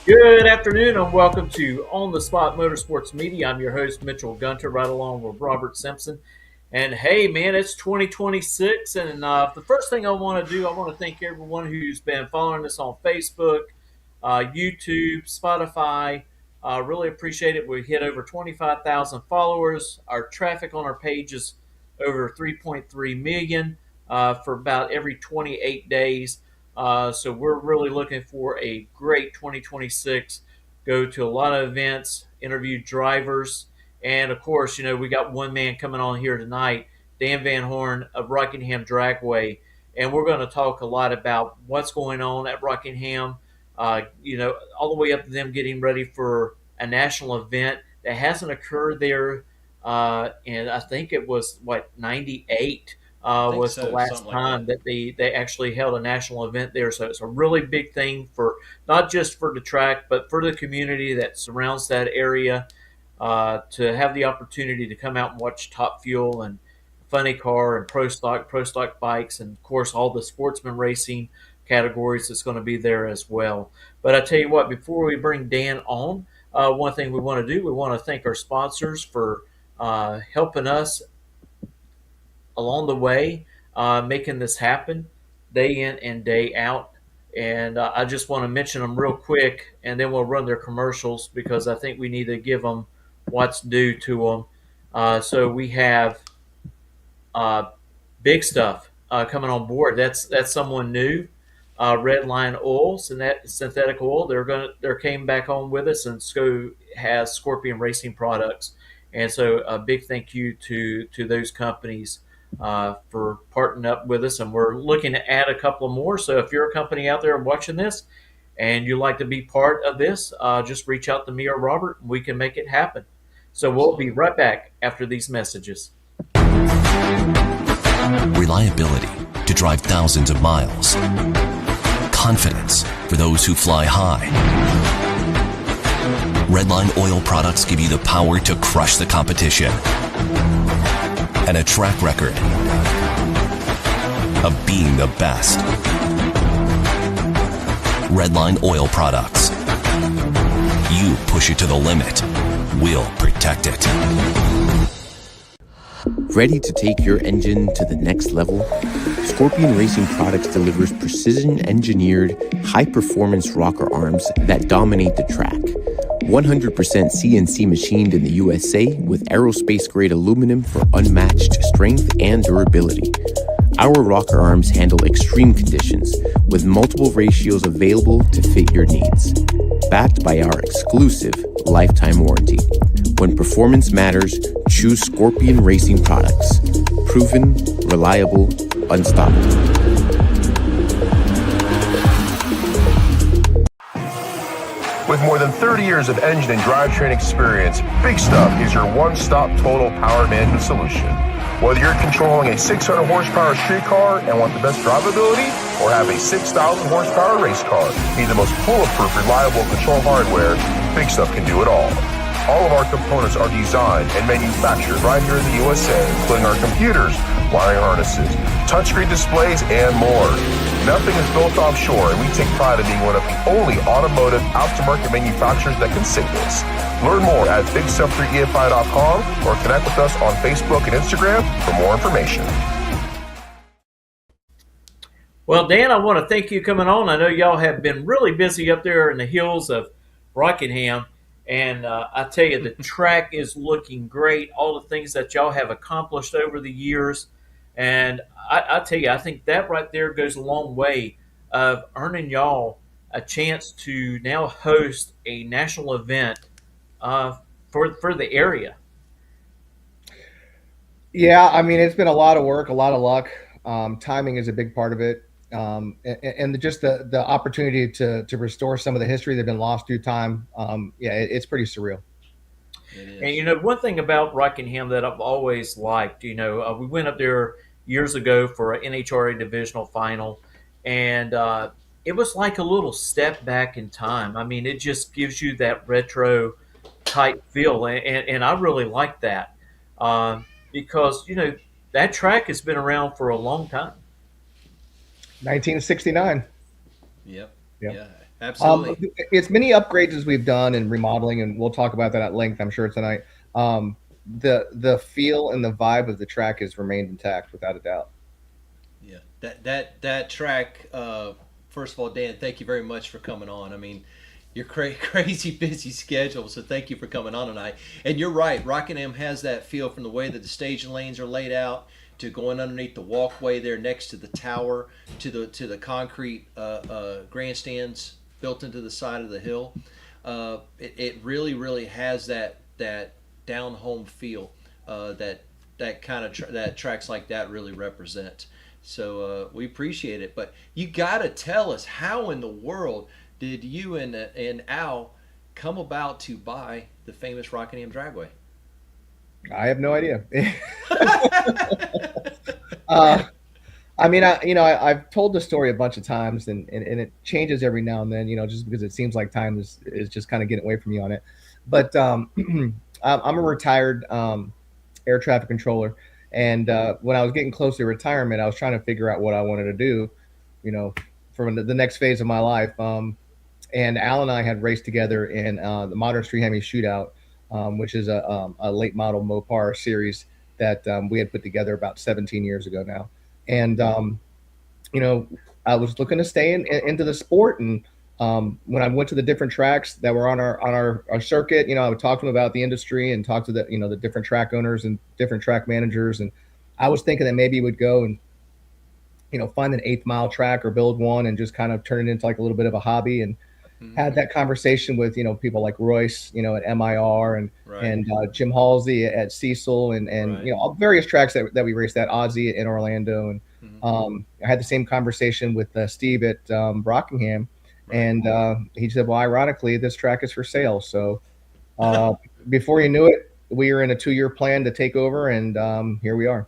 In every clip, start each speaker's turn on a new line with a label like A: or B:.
A: Good afternoon and welcome to On the Spot Motorsports Media. I'm your host, Mitchell Gunter, right along with Robert Simpson. And hey, man, it's 2026. And the first thing I want to do, I want to thank everyone who's been following us on Facebook, YouTube, Spotify. Really appreciate it. We hit over 25,000 followers. Our traffic on our page is over 3.3 million for about every 28 days. So we're really looking for a great 2026. Go to a lot of events, interview drivers, and of course, we got one man coming on here tonight, Dan VanHorn of Rockingham Dragway, and we're going to talk a lot about what's going on at Rockingham. All the way up to them getting ready for a national event that hasn't occurred there, and I think it was '98
B: I think
A: was the
B: so,
A: last
B: something like
A: time
B: that.
A: that they actually held a national event there. So it's a really big thing for not just for the track, but for the community that surrounds that area. To have the opportunity to come out and watch Top Fuel and Funny Car and Pro Stock bikes, and of course all the sportsman racing categories that's going to be there as well. But I tell you what, before we bring Dan on, one thing we want to do, we want to thank our sponsors for helping us along the way, making this happen day in and day out. And I just want to mention them real quick, and then we'll run their commercials because I think we need to give them what's due to them. So we have uh, big stuff coming on board. That's someone new. Red Line Oils and that synthetic oil. They're came back on with us, and SCO has Scorpion Racing products. And so a big thank you to those companies for partnering up with us. And we're looking to add a couple more. So if you're a company out there watching this and you'd like to be part of this, just reach out to me or Robert, and we can make it happen. So we'll be
B: Absolutely.
A: right back after these messages.
C: Reliability to drive thousands of miles. Confidence for those who fly high. Redline oil products give you the power to crush the competition. And a track record of being the best. Redline oil products. You push it to the limit. We'll protect it.
D: Ready to take your engine to the next level? Scorpion Racing Products delivers precision-engineered, high-performance rocker arms that dominate the track. 100% CNC machined in the USA with aerospace-grade aluminum for unmatched strength and durability. Our rocker arms handle extreme conditions with multiple ratios available to fit your needs. Backed by our exclusive lifetime warranty. When performance matters, choose Scorpion Racing Products. Proven, reliable, unstoppable.
E: With more than 30 years of engine and drivetrain experience, Big Stuff is your one-stop total power management solution. Whether you're controlling a 600 horsepower street car and want the best drivability, or have a 6,000 horsepower race car, need the most bulletproof, reliable control hardware, Big Stuff can do it all. All of our components are designed and manufactured right here in the USA, including our computers, wiring harnesses, touchscreen displays, and more. Nothing is built offshore, and we take pride in being one of the only automotive aftermarket manufacturers that can say this. Learn more at bigstuff3efi.com or connect with us on Facebook and Instagram for more information.
A: Well, Dan, I want to thank you coming on. I know y'all have been really busy up there in the hills of Rockingham. And I tell you, the track is looking great. All the things that y'all have accomplished over the years. And I tell you, I think that right there goes a long way of earning y'all a chance to now host a national event for the area.
F: Yeah, I mean, it's been a lot of work, a lot of luck. Timing is a big part of it. And just the opportunity to restore some of the history that has been lost through time. Yeah, it's pretty surreal.
B: It
A: And
B: is.
A: one thing about Rockingham that I've always liked, we went up there years ago for an NHRA divisional final, and it was like a little step back in time. I mean, it just gives you that retro type feel, and I really like that because that track has been around for a long time.
F: 1969.
B: Yep.
F: Yep.
B: Yeah. Absolutely.
F: It's many upgrades as we've done and remodeling, and we'll talk about that at length, I'm sure, tonight. The feel and the vibe of the track has remained intact without a doubt.
B: Yeah, that track. First of all, Dan, thank you very much for coming on. I mean, your crazy busy schedule, so thank you for coming on tonight. And you're right, Rockingham has that feel from the way that the staging lanes are laid out to going underneath the walkway there next to the tower to the concrete grandstands built into the side of the hill. It really has that down home feel that kind of that tracks like that really represent. So we appreciate it. But you got to tell us, how in the world did you and Al come about to buy the famous Rockingham Dragway?
F: I have no idea. uh, I mean, I've told the story a bunch of times, and it changes every now and then, just because it seems like time is just kind of getting away from me on it. But I'm a retired air traffic controller, and when I was getting close to retirement, I was trying to figure out what I wanted to do, you know, for the next phase of my life. And Al and I had raced together in the Modern Street Hemi Shootout, which is a late model Mopar series that we had put together about 17 years ago now. And you know, I was looking to stay into the sport, and when I went to the different tracks that were on our circuit, I would talk to them about the industry and talk to the different track owners and different track managers, and I was thinking that maybe we'd go and find an 8th mile track or build one and just kind of turn it into like a little bit of a hobby. And
B: Mm-hmm.
F: had that conversation with people like Royce, at MIR, and
B: Right.
F: Jim Halsey at Cecil, and
B: Right.
F: all various tracks that we raced at Ozzy in Orlando. And
B: Mm-hmm.
F: I had the same conversation with Steve at Rockingham,
B: Right.
F: and he said, "Well, ironically, this track is for sale." So uh, before you knew it, we were in a 2-year plan to take over, and here we are.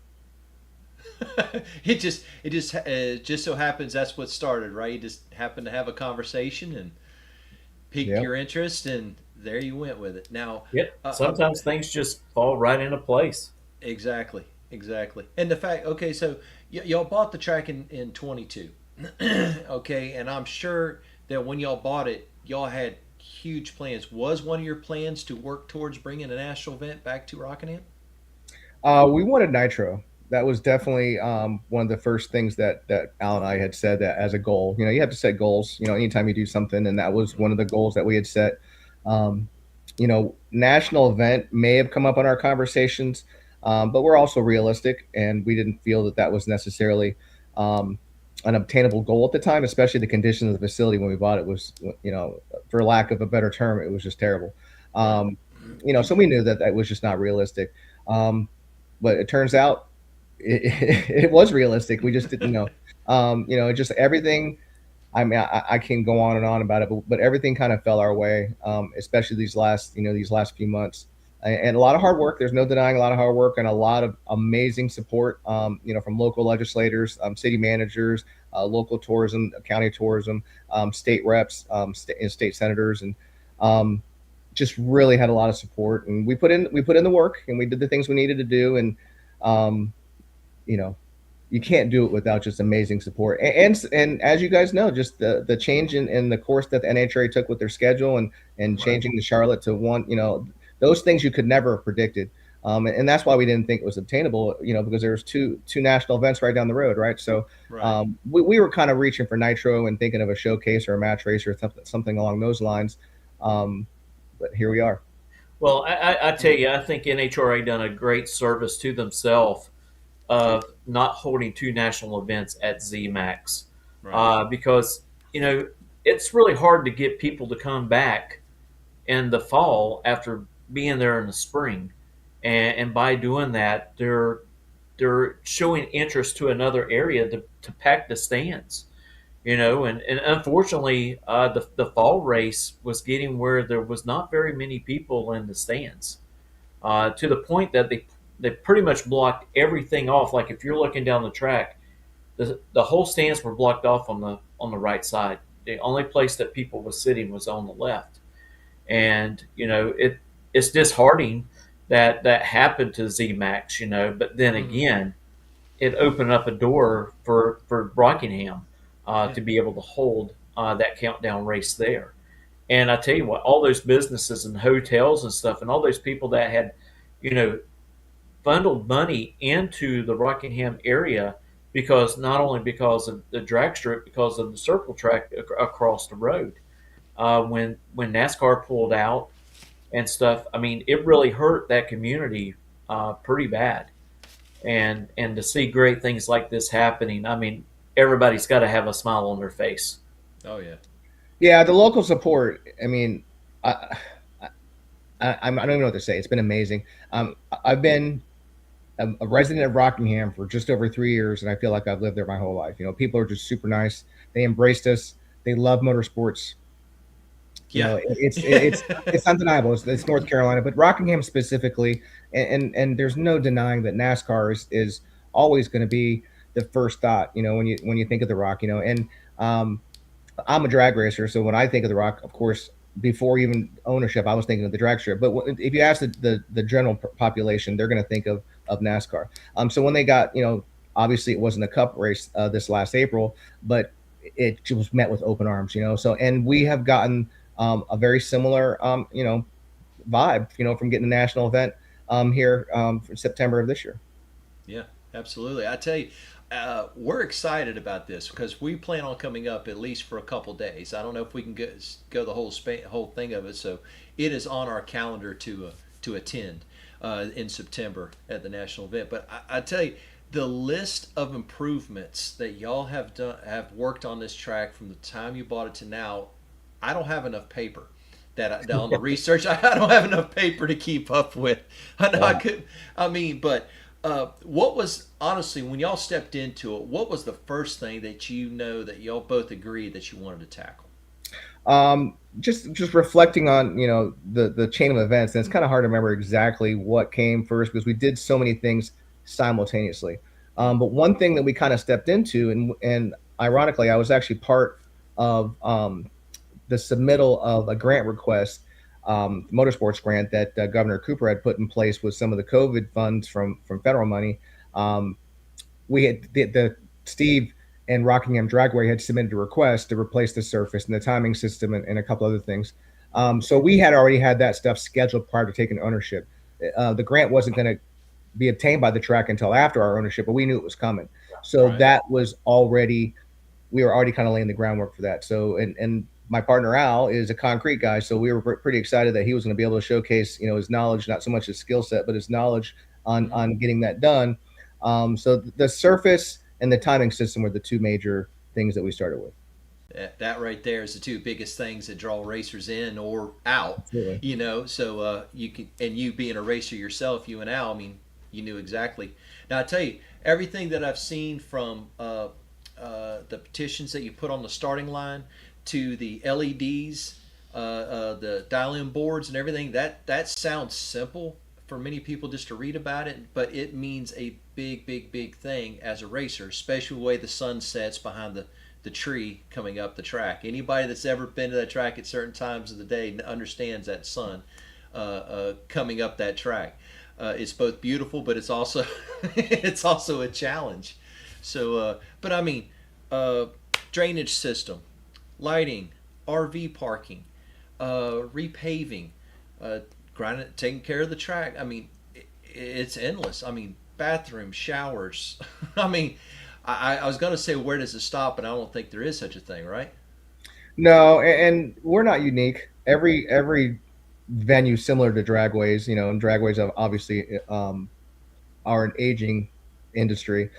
B: It just so happens that's what started, right? You just happened to have a conversation and piqued
F: Yeah.
B: your interest, and there you went with it. Now,
A: Yep.
B: uh, uh,
A: Sometimes things just fall right into place.
B: exactly, exactly. And the fact, okay, so y'all bought the track in 22, okay, and I'm sure that when y'all bought it, y'all had huge plans. Was one of your plans to work towards bringing a national event back to Rockingham?
F: We wanted nitro. That was definitely one of the first things that Al and I had said that as a goal. You have to set goals. Anytime you do something, and that was one of the goals that we had set. National event may have come up in our conversations, but we're also realistic, and we didn't feel that that was necessarily um, an obtainable goal at the time. Especially the condition of the facility when we bought it was, for lack of a better term, it was just terrible.
B: Right.
F: So we knew that that was just not realistic. But it turns out it was realistic. We just didn't know. Just everything. I mean, I can go on and on about it, but everything kind of fell our way, especially these last few months, and a lot of hard work. There's no denying a lot of hard work and a lot of amazing support, from local legislators, city managers, local tourism, county tourism, state reps, state senators, and just really had a lot of support. And we put in the work, and we did the things we needed to do. And um, you know, you can't do it without just amazing support. And as you guys know, just the change in the course that the NHRA took with their schedule, and
B: Right.
F: changing the Charlotte to one, those things you could never have predicted. And that's why we didn't think it was obtainable, because there was two national events right down the road, right? So
B: Right.
F: we were kind of reaching for nitro and thinking of a showcase or a match race or something along those lines. Um, but here we are.
A: Well, I tell you, I think NHRA done a great service to themselves of not holding two national events at ZMAX,
B: Right.
A: because it's really hard to get people to come back in the fall after being there in the spring, and by doing that, they're showing interest to another area to pack the stands. And unfortunately, the fall race was getting where there was not very many people in the stands, to the point that they pretty much blocked everything off. Like if you're looking down the track, the whole stands were blocked off on the right side. The only place that people was sitting was on the left, and it's disheartening that that happened to ZMAX. But then
B: Mm-hmm.
A: again, it opened up a door for Rockingham
B: Yeah.
A: to be able to hold that countdown race there. And I tell you what, all those businesses and hotels and stuff, and all those people that had, you know, funneled money into the Rockingham area because not only because of the drag strip, because of the circle track across the road. When NASCAR pulled out and stuff, I mean, it really hurt that community pretty bad. And to see great things like this happening, I mean, everybody's got to have a smile on their face.
B: Oh yeah.
F: Yeah, the local support. I mean, I, I don't even know what to say. It's been amazing. I've been a resident of Rockingham for just over 3 years, and I feel like I've lived there my whole life. You know, people are just super nice. They embraced us. They love motorsports. You
B: Yeah.
F: know, it's undeniable. It's North Carolina, but Rockingham specifically, and there's no denying that NASCAR is always going to be the first thought. You know, when you think of the Rock, you know, and um, I'm a drag racer, so when I think of the Rock, of course, before even ownership, I was thinking of the drag strip. But if you ask the general population, they're going to think of NASCAR. So when they got, you know, obviously it wasn't a cup race this last April, but it was met with open arms, you know. So and we have gotten a very similar, you know, vibe, you know, from getting a national event here for September of this year.
B: Yeah, absolutely. I tell you, we're excited about this because we plan on coming up at least for a couple days. I don't know if we can go the whole thing of it. So it is on our calendar to attend in September at the national event. But I tell you, the list of improvements that y'all have worked on this track from the time you bought it to now, I don't have enough paper. That on the research, I don't have enough paper to keep up with. I know I could. I mean, but what was honestly when y'all stepped into it? What was the first thing that you know that y'all both agreed that you wanted to tackle?
F: Just reflecting on, you know, the chain of events, and it's kind of hard to remember exactly what came first because we did so many things simultaneously. But one thing that we kind of stepped into, and ironically, I was actually part of the submittal of a grant request, motorsports grant that Governor Cooper had put in place with some of the COVID funds from federal money. We had the Steve and Rockingham Dragway had submitted a request to replace the surface and the timing system and a couple other things. So we had already had that stuff scheduled prior to taking ownership. The grant wasn't going to be obtained by the track until after our ownership, but we knew it was coming. So
B: Right.
F: that was already, we were already kind of laying the groundwork for that. So, and my partner Al is a concrete guy, so we were pretty excited that he was going to be able to showcase, you know, his knowledge, not so much his skill set, but his knowledge on getting that done. So the surface and the timing system were the two major things that we started with.
B: That right there is the two biggest things that draw racers in or out.
F: Absolutely.
B: You know, so you can, and you being a racer yourself, you and Al, I mean, you knew exactly. Now I tell you, everything that I've seen from the petitions that you put on the starting line to the LEDs, the dial-in boards and everything, that sounds simple for many people just to read about it, but it means a big thing as a racer, especially the way the sun sets behind the tree coming up the track. Anybody that's ever been to that track at certain times of the day understands that sun coming up that track. It's both beautiful, but it's also it's also a challenge. So, but I mean, drainage system, lighting, RV parking, repaving, taking care of the track. I mean, it's endless. I mean, bathrooms, showers. I mean, I was going to say, where does it stop? And I don't think there is such a thing, right?
F: No, and we're not unique. Every venue similar to dragways, you know, and dragways obviously are an aging industry.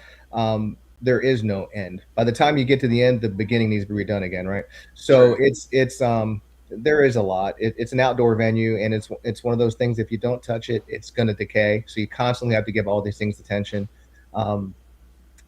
F: There is no end. By the time you get to the end, the beginning needs to be redone again, right? So
B: Sure.
F: it's there is a lot. It's an outdoor venue, and it's one of those things. If you don't touch it, it's going to decay. So you constantly have to give all these things attention. Um,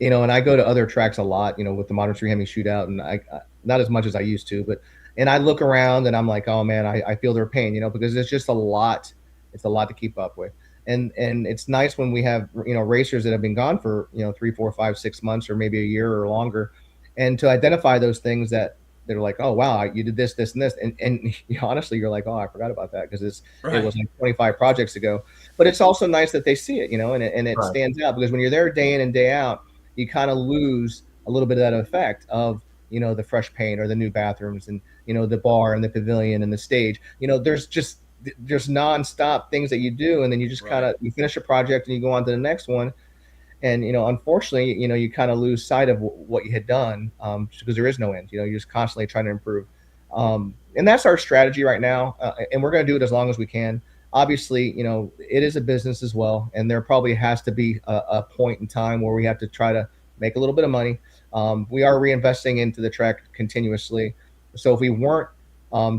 F: you know, and I go to other tracks a lot, you know, with the Modern Three Hemi Shootout, and I not as much as I used to, but and I look around and I'm like, oh man, I feel their pain, you know, because it's just a lot. It's a lot to keep up with, and it's nice when we have, you know, racers that have been gone for, you know, 3, 4, 5, 6 months or maybe a year or longer, and to identify those things that they're like, oh wow, you did this and this, and honestly, you're like, oh, I forgot about that because it
B: Right.
F: was like 25 projects ago. But it's also nice that they see it, you know, and it
A: Right.
F: stands out because when you're there day in and day out, you kind of lose a little bit of that effect of, the fresh paint or the new bathrooms and, the bar and the pavilion and the stage. There's nonstop things that you do. And then you just kind
B: Right.
F: of, you finish a project and you go on to the next one. And, unfortunately, you kind of lose sight of what you had done, because there is no end. You're just constantly trying to improve. And that's our strategy right now. And we're going to do it as long as we can. Obviously, it is a business as well. And there probably has to be a point in time where we have to try to make a little bit of money. We are reinvesting into the track continuously. So if we weren't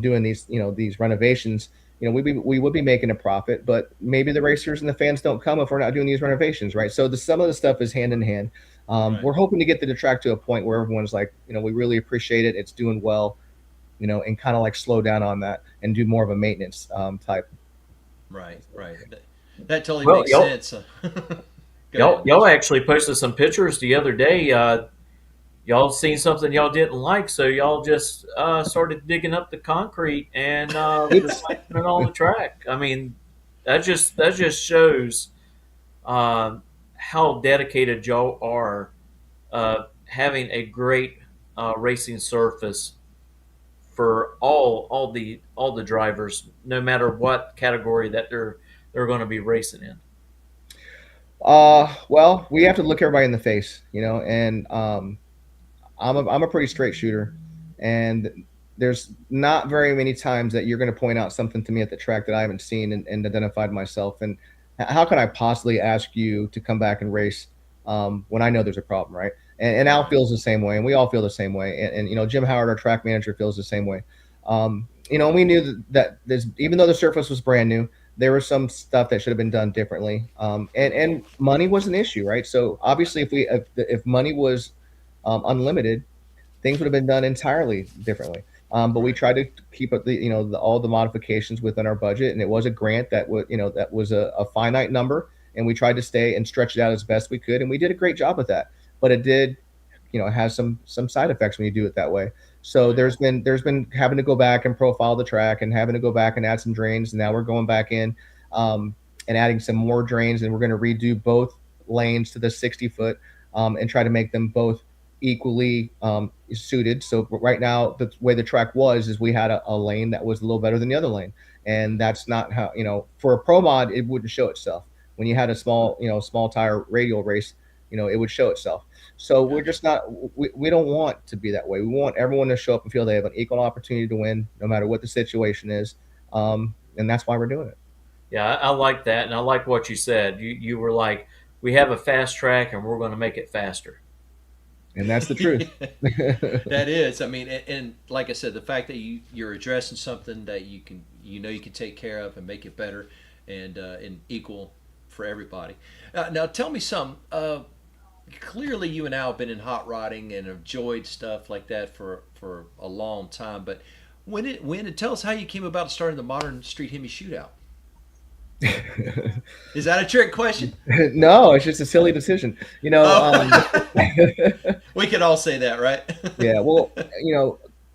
F: doing these renovations, we would be making a profit, but maybe the racers and the fans don't come if we're not doing these renovations, right? So some of the stuff is hand in hand.
B: Right.
F: We're hoping to get the track to a point where everyone's like, we really appreciate it. It's doing well, and kind of like slow down on that and do more of a maintenance type.
B: Right. Right. That totally
A: Well,
B: makes sense. Go ahead.
A: y'all actually posted some pictures the other day. Y'all seen something y'all didn't like, so y'all just started digging up the concrete and
F: It's
A: replacing it on the track. I mean, that just shows how dedicated y'all are, having a great racing surface for all the drivers, no matter what category that they're going to be racing in.
F: well, we have to look everybody in the face, and I'm a pretty straight shooter, and there's not very many times that you're going to point out something to me at the track that I haven't seen and identified myself. And how can I possibly ask you to come back and race when I know there's a problem, right? And Al
B: Right.
F: feels the same way, and we all feel the same way. And Jim Howard, our track manager, feels the same way. We knew that there's, even though the surface was brand new, there was some stuff that should have been done differently. And money was an issue, right? So obviously, if money was unlimited, things would have been done entirely differently. But we
B: Right.
F: tried to keep up all the modifications within our budget, and it was a grant that was a finite number, and we tried to stay and stretch it out as best we could, and we did a great job with that. But it did, has some side effects when you do it that way. So
B: Right.
F: there's been having to go back and profile the track and having to go back and add some drains. And now we're going back in and adding some more drains, and we're going to redo both lanes to the 60 foot, and try to make them both equally suited. So right now, the way the track was is we had a lane that was a little better than the other lane, and that's not how, for a pro mod it wouldn't show itself. When you had a small tire radial race, it would show itself. So we're
B: Gotcha.
F: just not, we don't want to be that way. We want everyone to show up and feel they have an equal opportunity to win, no matter what the situation is. And that's why we're doing it.
A: Yeah, I like that, and I like what you said. You were like, we have a fast track, and we're going to make it faster.
F: And that's the truth.
B: That is, I mean, and like I said, the fact that you're addressing something that you can take care of and make it better and equal for everybody. Now, tell me something. Clearly, you and Al have been in hot rodding and enjoyed stuff like that for a long time. But when tell us how you came about starting the Modern Street Hemi Shootout. Is that a trick question?
F: No, it's just a silly decision.
B: Oh, we can all say that, right?
F: Yeah, well,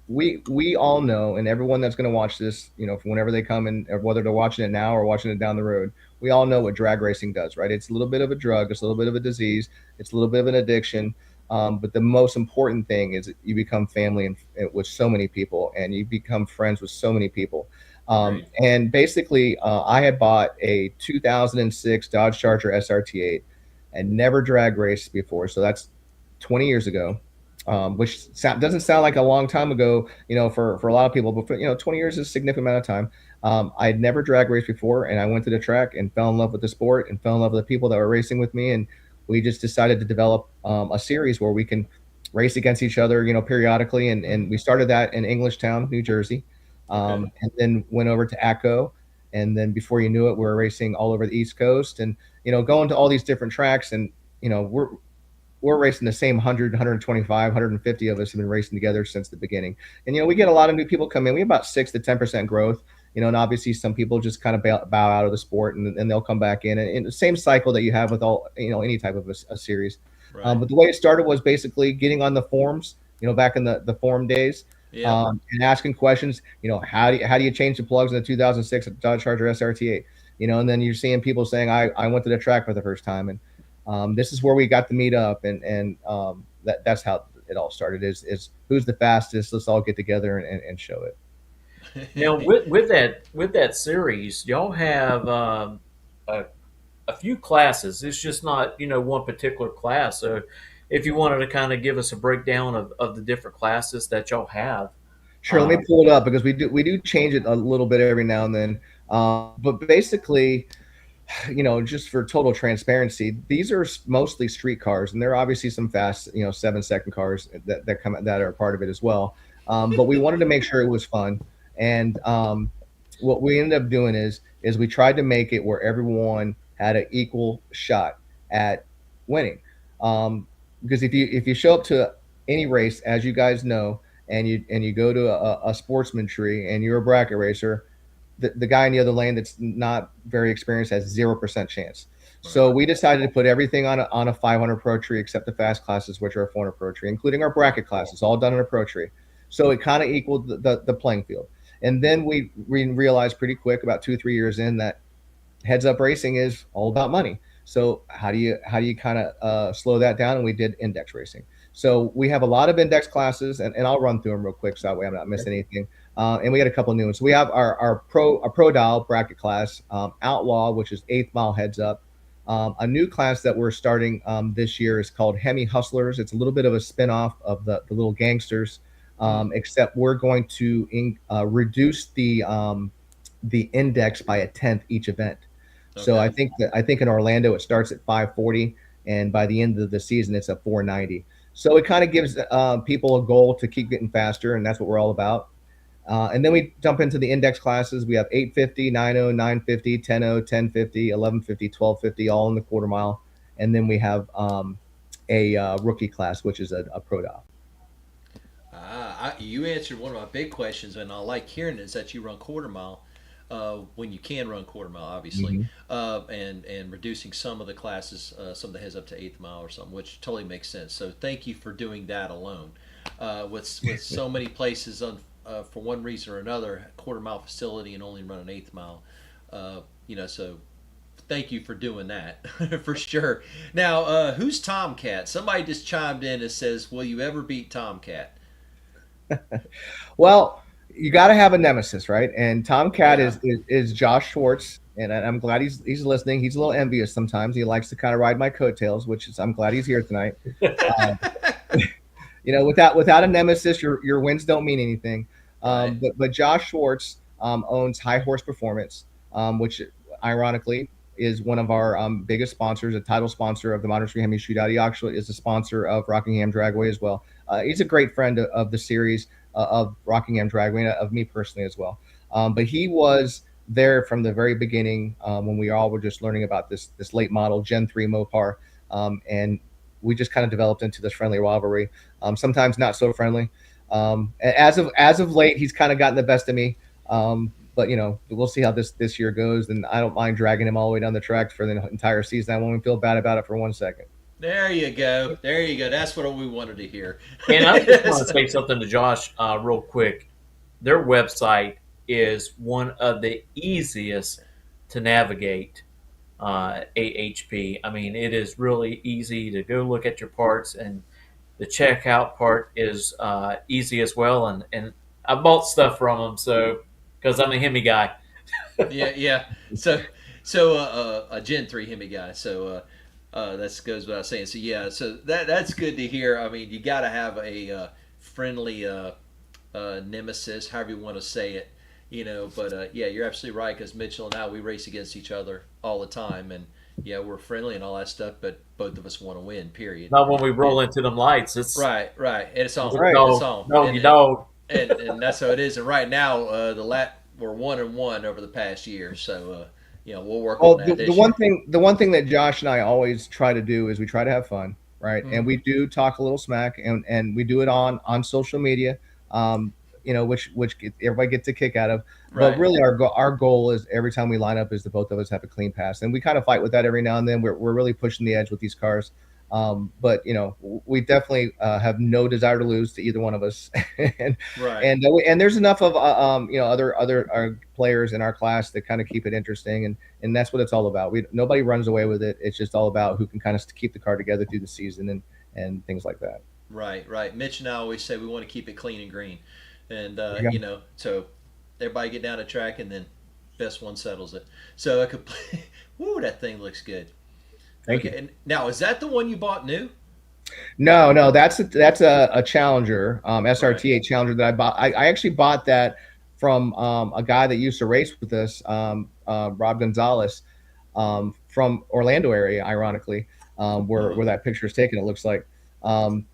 F: we all know, and everyone that's going to watch this, whenever they come in, or whether they're watching it now or watching it down the road, we all know what drag racing does, right? It's a little bit of a drug, it's a little bit of a disease, it's a little bit of an addiction. But the most important thing is that you become family with so many people, and you become friends with so many people.
B: Right.
F: And basically, I had bought a 2006 Dodge Charger SRT8 and never drag raced before. So that's 20 years ago, which doesn't sound like a long time ago, for a lot of people, but 20 years is a significant amount of time. I had never drag raced before, and I went to the track and fell in love with the sport and fell in love with the people that were racing with me. And we just decided to develop a series where we can race against each other, periodically. And we started that in Englishtown, New Jersey,
B: Okay.
F: and then went over to ACO. And then before you knew it, we were racing all over the East Coast and, going to all these different tracks. And, we're racing the same 100, 125, 150 of us have been racing together since the beginning. And, we get a lot of new people come in. We have about 6 to 10% growth, and obviously some people just kind of bow out of the sport and they'll come back in the same cycle that you have with all, any type of a series.
B: Right.
F: But the way it started was basically getting on the forums, back in the forum days,
B: Yeah.
F: and asking questions, how do you change the plugs in the 2006 Dodge Charger SRT8, and then you're seeing people saying, I went to the track for the first time. And this is where we got to meet up, and that's how it all started. Is who's the fastest? Let's all get together and show it.
A: Now, with that series, y'all have a, a few classes. It's just not one particular class. So, if you wanted to kind of give us a breakdown of the different classes that y'all have.
F: Sure, let me pull it up because we do change it a little bit every now and then. But basically, just for total transparency, these are mostly street cars, and there are obviously some fast, 7-second cars that come that are part of it as well. But we wanted to make sure it was fun, and what we ended up doing is we tried to make it where everyone had an equal shot at winning. Because if you show up to any race, as you guys know, and you go to a sportsman tree and you're a bracket racer, the guy in the other lane that's not very experienced has 0% chance. So we decided to put everything on a 500 pro tree except the fast classes, which are a 400 pro tree, including our bracket classes, all done on a pro tree. So it kind of equaled the playing field. And then we realized pretty quick, about 2-3 years in, that heads up racing is all about money. So how do you kind of slow that down? And we did index racing. So we have a lot of index classes, and I'll run through them real quick so that way I'm not missing anything. And we got a couple of new ones. So we have our pro dial bracket class, Outlaw, which is 8th mile heads up. A new class that we're starting this year is called Hemi Hustlers. It's a little bit of a spinoff of the little gangsters, except we're going to reduce the index by 1/10 each event. Okay. So I think in Orlando it starts at 540, and by the end of the season it's at 490. So it kind of gives people a goal to keep getting faster, and that's what we're all about. And then we jump into the index classes. We have 850, 90, 950, 10, 1050, 1150, 1250, all in the quarter mile. And then we have a rookie class, which is a pro dial.
B: You answered one of my big questions, and I like hearing is that you run quarter mile when you can run quarter mile, obviously, and reducing some of the classes, some of the heads up to 8th mile or something, which totally makes sense. So thank you for doing that alone. With so many places for one reason or another, quarter mile facility and only run an 8th mile, so thank you for doing that for sure. Now, who's Tomcat? Somebody just chimed in and says, will you ever beat Tomcat?
F: Well, you got to have a nemesis, right? And Tomcat is Josh Schwartz, and I'm glad he's listening. He's a little envious sometimes. He likes to kind of ride my coattails, which is I'm glad he's here tonight. Without a nemesis, your wins don't mean anything. Right. But Josh Schwartz owns High Horse Performance, which ironically is one of our biggest sponsors, a title sponsor of the Modern Street Hemi Shootout. He actually is a sponsor of Rockingham Dragway as well. He's a great friend of the series of Rockingham Dragway, and of me personally as well. But he was there from the very beginning when we all were just learning about this late model Gen 3 Mopar, and we just kind of developed into this friendly rivalry. Sometimes not so friendly. As of late, he's kind of gotten the best of me. But we'll see how this year goes, and I don't mind dragging him all the way down the track for the entire season. I won't even feel bad about it for 1 second.
B: There you go. That's what we wanted to hear.
A: And I just want to say something to Josh real quick. Their website is one of the easiest to navigate. AHP. I mean, it is really easy to go look at your parts, and the checkout part is easy as well. And I bought stuff from them, so because I'm a Hemi guy.
B: yeah. So a Gen 3 Hemi guy. So that goes without saying. So yeah, so that's good to hear. I mean, you got to have a friendly nemesis, however you want to say it. But yeah, you're absolutely right, because Mitchell and I, we race against each other all the time, and yeah, we're friendly and all that stuff, but both of us want to win, period.
A: Not when we roll into them lights. It's
B: right, and it's on.
A: Right.
B: It's on.
A: No, you don't.
B: And that's how it is. And right now, we're 1-1 over the past year, so we'll work on that.
F: The one thing that Josh and I always try to do is we try to have fun, right? Mm-hmm. And we do talk a little smack, and we do it on social media. Which everybody gets a kick out of. Right. But really, our goal is every time we line up is the both of us have a clean pass, and we kind of fight with that every now and then. We're really pushing the edge with these cars, but we definitely have no desire to lose to either one of us. and there's enough of other players in our class that kind of keep it interesting, and that's what it's all about. Nobody runs away with it. It's just all about who can kind of keep the car together through the season and things like that.
B: Right, right. Mitch and I always say we want to keep it clean and green, and
F: Yeah.
B: so everybody get down the track, and then best one settles it. So I could, woo, that thing looks good.
F: Thank
B: Okay,
F: you.
B: and now is that the one you bought new?
F: No, no, that's a Challenger,
B: Right.
F: SRT8 Challenger that I bought. I actually bought that from a guy that used to race with us, Rob Gonzalez, from Orlando area, ironically,
B: Uh-huh.
F: where that picture is taken. It looks like. Um,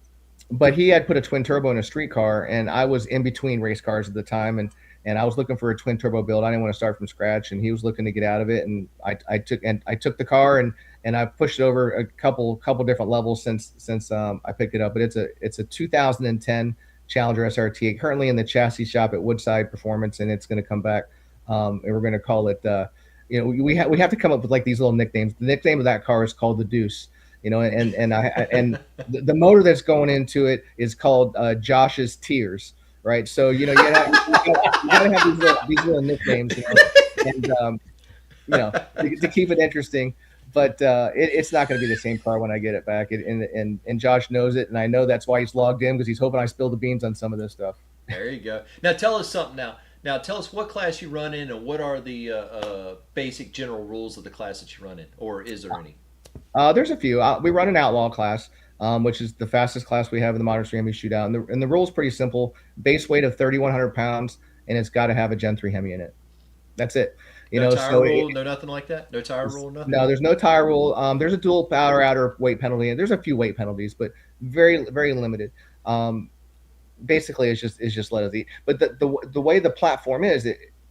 F: but he had put a twin turbo in a street car, and I was in between race cars at the time, and I was looking for a twin turbo build. I didn't want to start from scratch, and he was looking to get out of it. And I took the car, and I pushed it over a couple different levels since I picked it up. But it's a 2010 Challenger SRT, currently in the chassis shop at Woodside Performance, and it's going to come back. And we're going to call it. We have to come up with like these little nicknames. The nickname of that car is called the Deuce. And the motor that's going into it is called Josh's Tears, right? So you gotta have these little nicknames, and to keep it interesting. But it's not going to be the same car when I get it back, and Josh knows it, and I know that's why he's logged in, because he's hoping I spill the beans on some of this stuff.
B: There you go. Now tell us something. Now tell us what class you run in, and what are the basic general rules of the class that you run in, or is there any?
F: There's a few. We run an outlaw class, which is the fastest class we have in the modern Cerami shootout. And the rule is pretty simple: base weight of 3,100 pounds, and it's got to have a Gen 3 Hemi in it. That's it.
B: No tire
F: So
B: rule, no nothing like that. No tire rule, nothing.
F: no, there's no tire rule. There's a dual power outer weight penalty, and there's a few weight penalties, but very limited. Basically, it's just let us eat. But the way the platform is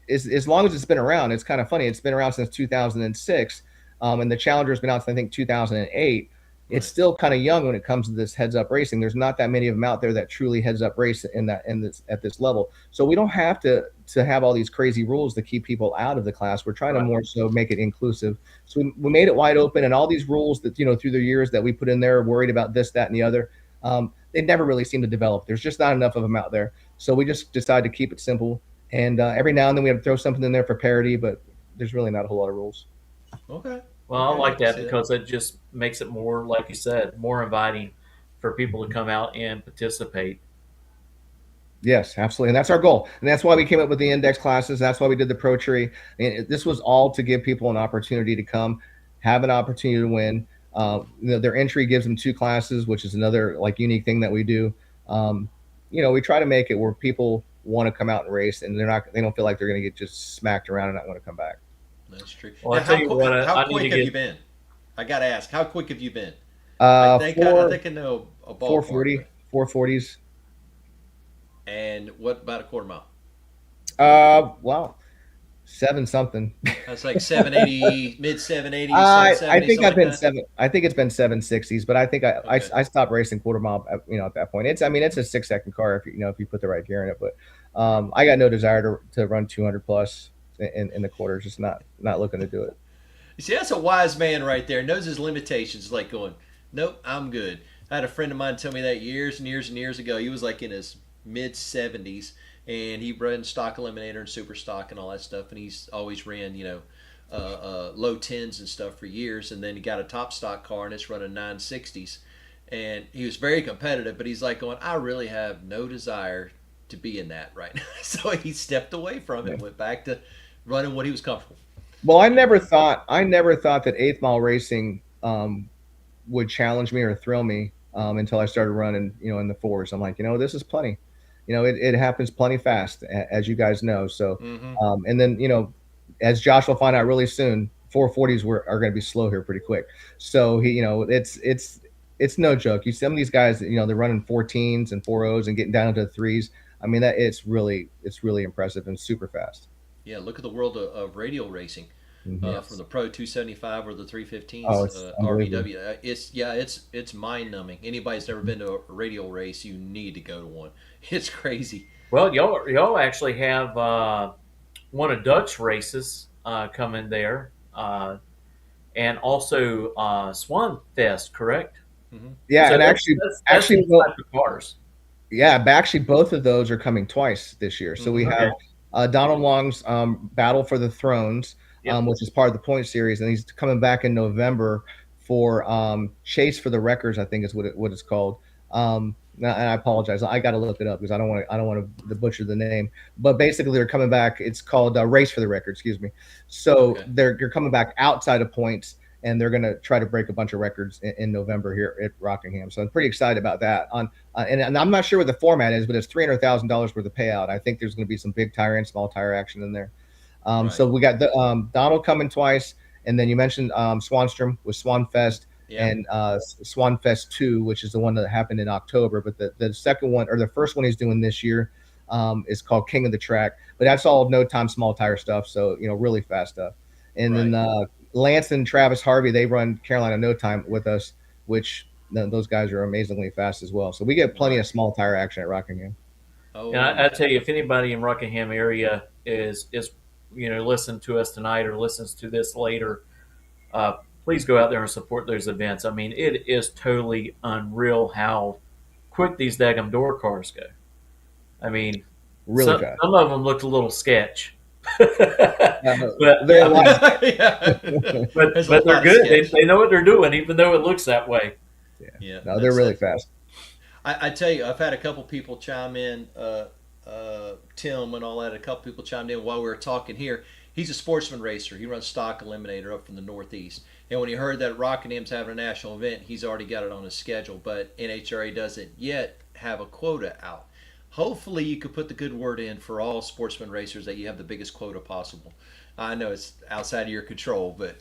F: as long as it's been around. It's kind of funny. It's been around since 2006, and the Challenger's been out since I think 2008. It's
B: Right.
F: still kind of young when it comes to this heads up racing. There's not that many of them out there that truly heads up race in this at this level. So we don't have to have all these crazy rules to keep people out of the class. We're trying to
A: Right.
F: more so make it inclusive. So we made it wide open, and all these rules that through the years that we put in there, worried about this, that, and the other. They never really seem to develop. There's just not enough of them out there. So we just decided to keep it simple. And every now and then we have to throw something in there for parity, but there's really not a whole lot of rules.
B: Okay.
A: Well, I
B: Okay, I
A: like
B: can
A: that
B: see that.
A: because it just makes it more, like you said, more inviting for people to come out and participate.
F: Yes, absolutely. And that's our goal. And that's why we came up with the index classes. That's why we did the Pro Tree. And this was all to give people an opportunity to come, have an opportunity to win. Their entry gives them two classes, which is another like unique thing that we do. We try to make it where people want to come out and race, and they don't feel like they're going to get just smacked around and not want to come back.
B: That's true.
A: Well,
B: Now,
A: I tell you what,
B: how
A: I need to
B: quick have you
A: get.
B: been? I got to ask, how quick have you been? I
F: Four
B: think I know a
F: four
B: ballpark,
F: forty,
B: but
F: 440s.
B: and what about a quarter mile?
F: Wow, seven something.
B: That's like 780, mid 780s,
F: I
B: 770,
F: think
B: something
F: I've
B: like
F: been
B: that.
F: seven. I think it's been 760s, but I think
B: Okay.
F: I stopped racing quarter mile. At that point, it's a 6 second car if you put the right gear in it. But I got no desire to run 200 plus in the quarters. Just not looking to do it.
B: You see, that's a wise man right there. Knows his limitations. Like going, nope, I'm good. I had a friend of mine tell me that years and years and years ago. He was like in his mid 70s, and he ran stock eliminator and super stock and all that stuff. And he's always ran, low tens and stuff for years. And then he got a top stock car and it's running 960s. And he was very competitive, but he's like going, I really have no desire to be in that right now. So he stepped away from it and went back to running what he was comfortable.
F: Well, I never thought that eighth mile racing would challenge me or thrill me until I started running, in the fours. I'm like, this is plenty. It happens plenty fast, as you guys know. So,
B: Mm-hmm.
F: and then, as Josh will find out really soon, 440s are going to be slow here pretty quick. So it's no joke. You see some of these guys, they're running 14s and 4.0s and getting down into the threes. I mean, that it's really impressive and super fast.
B: Yeah, look at the world of radial racing, from
F: Yes.
B: the Pro 275 or the 315s,
F: Oh, it's unbelievable.
B: RVW. It's mind numbing. Anybody's never been to a radial race, you need to go to one. It's crazy.
A: Well, y'all actually have one of Doug's races coming there, and also Swan Fest, correct?
B: Hmm.
F: Yeah,
A: So
F: and
A: that's
F: actually,
A: those type of cars.
F: yeah, but actually, both of those are coming twice this year. So we
B: Hmm.
A: Okay.
F: have Donald Long's Battle for the Thrones,
A: Yep.
F: which is part of the point series, and he's coming back in November for Chase for the Wreckers, I think is what it's called. And I apologize. I got to look it up because I don't want to butcher the name. But basically, they're coming back. It's called Race for the Record. Excuse me. So
B: Okay.
F: they're coming back outside of points, and they're going to try to break a bunch of records in November here at Rockingham. So I'm pretty excited about that. And I'm not sure what the format is, but it's $300,000 worth of payout. I think there's going to be some big tire and small tire action in there.
B: Right.
F: So we got the Donald coming twice, and then you mentioned Swanstrom with Swanfest
B: Yeah.
F: and Swanfest 2, which is the one that happened in October. But the second one, or the first one he's doing this year, is called King of the Track. But that's all no time small tire stuff, so really fast stuff. And
B: Right.
F: then Lance and Travis Harvey, they run Carolina No Time with us, which those guys are amazingly fast as well. So we get plenty of
B: Right.
F: small tire action at Rockingham.
A: And
B: Oh,
A: I tell you, if anybody in Rockingham area is listen to us tonight or listens to this later, uh, please go out there and support those events. I mean, it is totally unreal how quick these daggum door cars go. I mean,
F: Really fast.
A: some of them looked a little sketch, but
F: They're
A: I
F: a lot
A: mean,
F: of
B: yeah. There's a
A: but they're
B: lot of
A: good.
B: sketch.
A: They know what they're doing, even though it looks that way.
B: Yeah.
F: no, they're really fast.
B: I tell you, I've had a couple people chime in, Tim and all that. A couple people chimed in while we were talking here. He's a sportsman racer. He runs stock eliminator up from the Northeast. And when he heard that Rockingham's having a national event, he's already got it on his schedule. But NHRA doesn't yet have a quota out. Hopefully, you could put the good word in for all sportsman racers that you have the biggest quota possible. I know it's outside of your control, but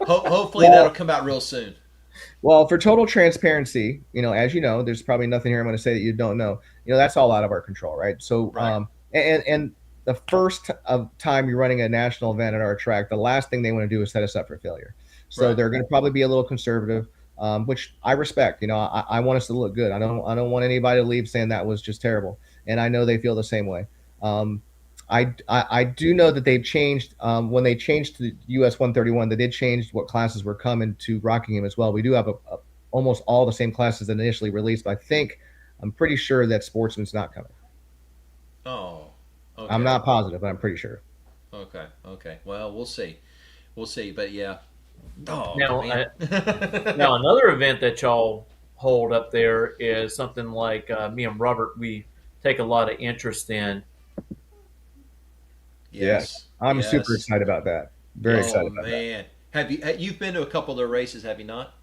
B: hopefully
F: Well,
B: that'll come out real soon.
F: Well, for total transparency, as you know, there's probably nothing here I'm going to say that you don't know. That's all out of our control, right? So,
B: Right.
F: and the first of time you're running a national event at our track, the last thing they want to do is set us up for failure. So
B: Right.
F: they're going to probably be a little conservative, which I respect. I want us to look good. I don't want anybody to leave saying that was just terrible, and I know they feel the same way. Um, I do know that they've changed when they changed to the US 131. They did change what classes were coming to Rockingham as well. We do have almost all the same classes that initially released, but I'm pretty sure that Sportsman's not coming.
B: Oh,
F: I'm
B: okay.
F: not positive, but I'm pretty sure.
B: Okay. Okay. Well, we'll see. We'll see. But yeah. Oh
A: Now,
B: man.
A: now another event that y'all hold up there is something like me and Robert. We take a lot of interest in.
F: Yes,
B: Yes.
F: I'm super
B: Yes.
F: excited about that. Very
B: Oh
F: excited about that.
B: man. You've been to a couple of their races, have you not?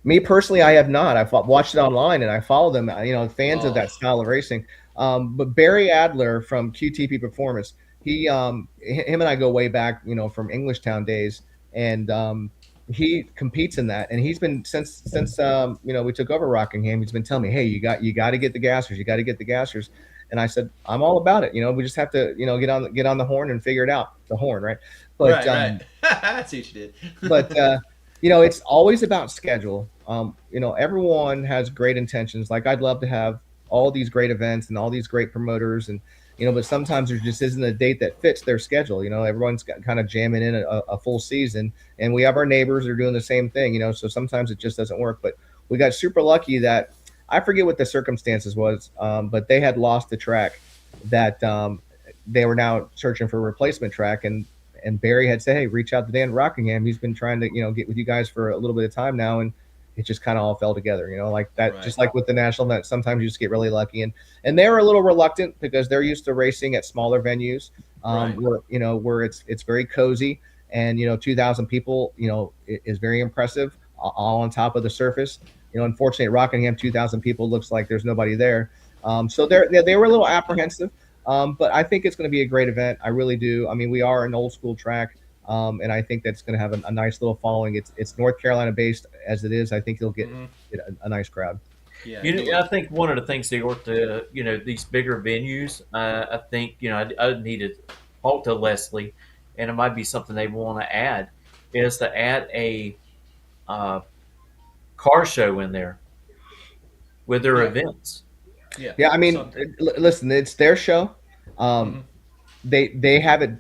F: Me personally, I have not. I've watched it online and I follow them. Fans of
B: Oh,
F: that style of racing. But Barry Adler from QTP Performance, him and I go way back. From Englishtown days, and he competes in that. And he's been since we took over Rockingham. He's been telling me, hey, you got to get the gassers. You got to get the gassers. And I said, I'm all about it. We just have to get on the horn and figure it out. The horn, right? But
B: right, right. I see what you
F: but
B: did.
F: it's always about schedule. Everyone has great intentions. Like I'd love to have all these great events and all these great promoters, and but sometimes there just isn't a date that fits their schedule. Everyone's got kind of jamming in a full season, and we have our neighbors that are doing the same thing. So sometimes it just doesn't work. But we got super lucky that I forget what the circumstances was, but they had lost the track that they were now searching for a replacement track, and Barry had said, hey, reach out to Dan Rockingham. He's been trying to, get with you guys for a little bit of time now. And it just kind of all fell together, like that,
B: Right.
F: just like with the national event, sometimes you just get really lucky. And they're a little reluctant because they're used to racing at smaller venues,
B: Right.
F: where it's very cozy, and, 2,000 people, is very impressive all on top of the surface. Unfortunately at Rockingham, 2,000 people looks like there's nobody there. So they were a little apprehensive. But I think it's going to be a great event. I really do. I mean, we are an old school track, and I think that's going to have a nice little following. It's North Carolina based as it is. I think you'll get,
B: Mhm.
F: get a nice crowd.
B: Yeah.
A: I think one of the things they ought to, these bigger venues. I think I need to talk to Leslie, and it might be something they want to add, is to add a uh, car show in there with their
B: Yeah.
A: events.
B: Yeah.
F: Yeah, I mean,
B: Something.
F: listen, it's their show.
B: Mhm.
F: They have it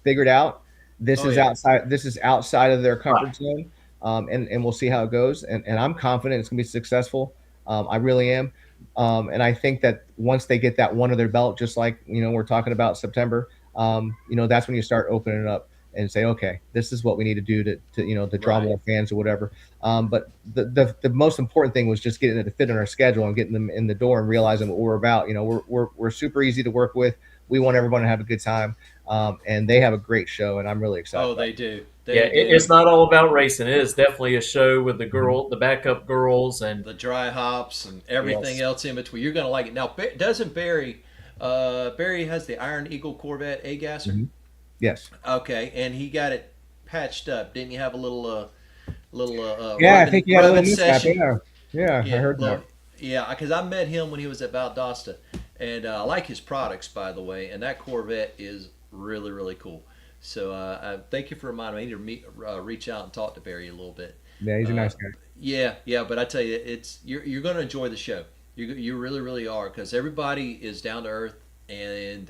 F: figured out. This
B: Oh
F: is
B: yeah.
F: outside. This is outside of their
A: Right.
F: comfort zone, and we'll see how it goes. And I'm confident it's going to be successful. I really am. And I think that once they get that one of their belt, just like we're talking about September, that's when you start opening it up. and say, okay, this is what we need to do to draw
B: Right.
F: more fans or whatever. But the most important thing was just getting it to fit in our schedule and getting them in the door and realizing what we're about. We're super easy to work with. We want everyone to have a good time, and they have a great show, and I'm really excited
B: Oh,
F: about
B: they
F: it.
B: do.
A: Yeah,
B: They
A: it's
B: do.
A: not all about racing. It is definitely a show with
F: Mhm.
A: the backup girls, and
B: The dry hops and everything
A: yes,
B: else in between. You're gonna like it. Now, doesn't Barry? Barry has the Iron Eagle Corvette A gasser.
F: Mhm. Yes.
B: Okay, and he got it patched up. Didn't you have a little
F: Yeah, I think you had a little
B: rubbing
F: mishap.
B: session?
F: Yeah, yeah, I
B: Yeah,
F: heard
B: little,
F: that.
B: yeah. Because I met him when he was at Valdosta, and I like his products, by the way. And that Corvette is really cool. So thank you for reminding me. I need to reach out and talk to Barry a little bit.
F: Yeah, he's a
B: Uh,
F: nice guy.
B: yeah. But I tell you, it's you're going to enjoy the show. You really are, because everybody is down to earth, and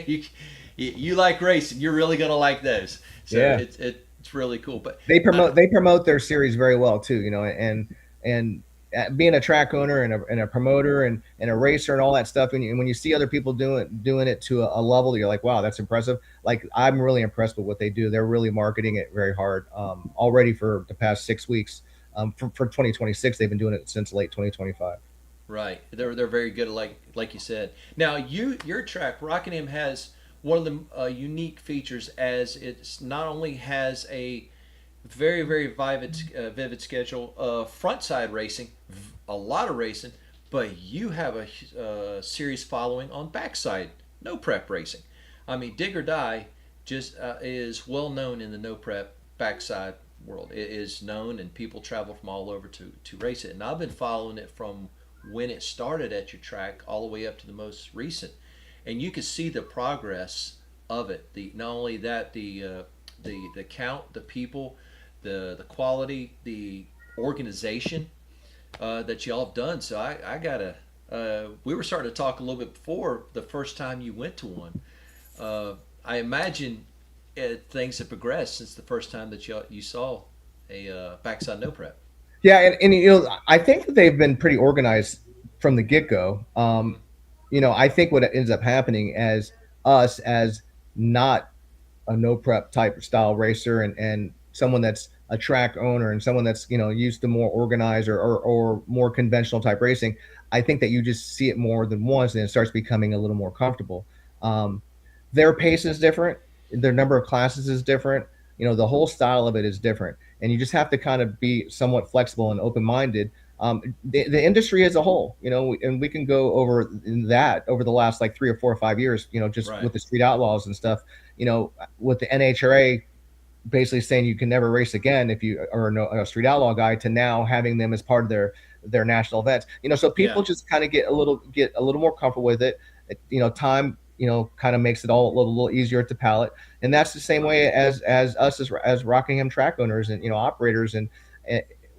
B: you, you like racing. You're really going to like those. So
F: Yeah.
B: it's really cool. But
F: They promote their series very well too, and being a track owner and a promoter and a racer and all that stuff, and when you see other people doing it to a level that you're like, wow, that's impressive. Like, I'm really impressed with what they do. They're really marketing it very hard, already for the past 6 weeks. For 2026, they've been doing it since late 2025.
B: right. They're very good, like you said. Now your track Rockingham has one of the unique features, as it's not only has a very vivid schedule of front side racing, a lot of racing, but you have a series following on backside no prep racing. I mean, Dig or Die just is well known in the no prep backside world. It is known, and people travel from all over to race it. And I've been following it from when it started at your track all the way up to the most recent, and you can see the progress of it. The not only that, the count, the people, the quality, the organization that y'all have done. So I gotta. We were starting to talk a little bit before the first time you went to one. I imagine things have progressed since the first time that you saw a backside no prep.
F: Yeah, and I think that they've been pretty organized from the get go.
B: Mm-hmm.
F: I think what ends up happening as us as not a no prep type style racer and someone that's a track owner and someone that's used to more organized or more conventional type racing, I think that you just see it more than once and it starts becoming a little more comfortable. um, their pace is different, their number of classes is different, the whole style of it is different, and you just have to kind of be somewhat flexible and open-minded. The industry as a whole, and we can go over that over the last like 3 or 4 or 5 years, just
B: Right.
F: with the street outlaws and stuff, with the NHRA basically saying you can never race again if you are a street outlaw guy, to now having them as part of their national events. So
B: Yeah.
F: people just kind of get a little more comfortable with it. Time kind of makes it all a little easier to palate, and that's the same way as us as Rockingham track owners and operators, and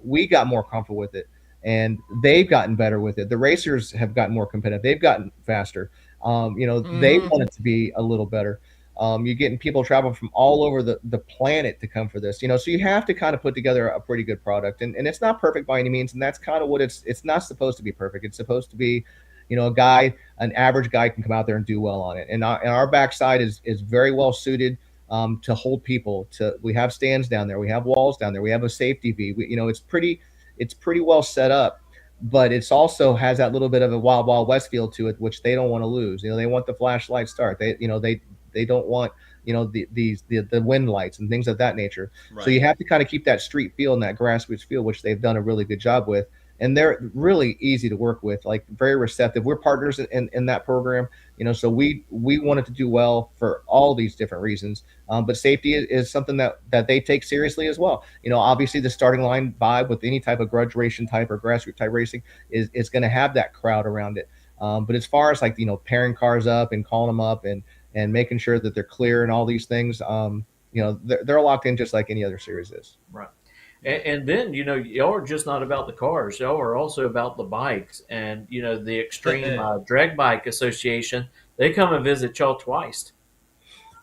F: we got more comfortable with it, and they've gotten better with it. The racers have gotten more competitive. They've gotten faster. They
B: Mm-hmm.
F: want it to be a little better. You're getting people travel from all over the planet to come for this, so you have to kind of put together a pretty good product, and it's not perfect by any means, and that's kind of what it's not supposed to be perfect. It's supposed to be, an average guy can come out there and do well on it, and our backside is very well suited, to hold people. We have stands down there, we have walls down there, we have a safety V. It's pretty well set up, but it's also has that little bit of a wild west feel to it, which they don't want to lose. They want the flashlight start. They don't want the wind lights and things of that nature. So
B: Right.
F: you have to kind of keep that street feel and that grassroots feel, which they've done a really good job with. And they're really easy to work with, like very receptive. We're partners in that program, so we wanted to do well for all these different reasons. But safety is something that they take seriously as well. Obviously the starting line vibe with any type of grudge racing type or grassroots type racing is going to have that crowd around it. But as far as like pairing cars up and calling them up and making sure that they're clear and all these things, they're locked in just like any other series is.
A: right. And then y'all are just not about the cars. Y'all are also about the bikes, and the Extreme Drag Bike Association. They come and visit y'all twice.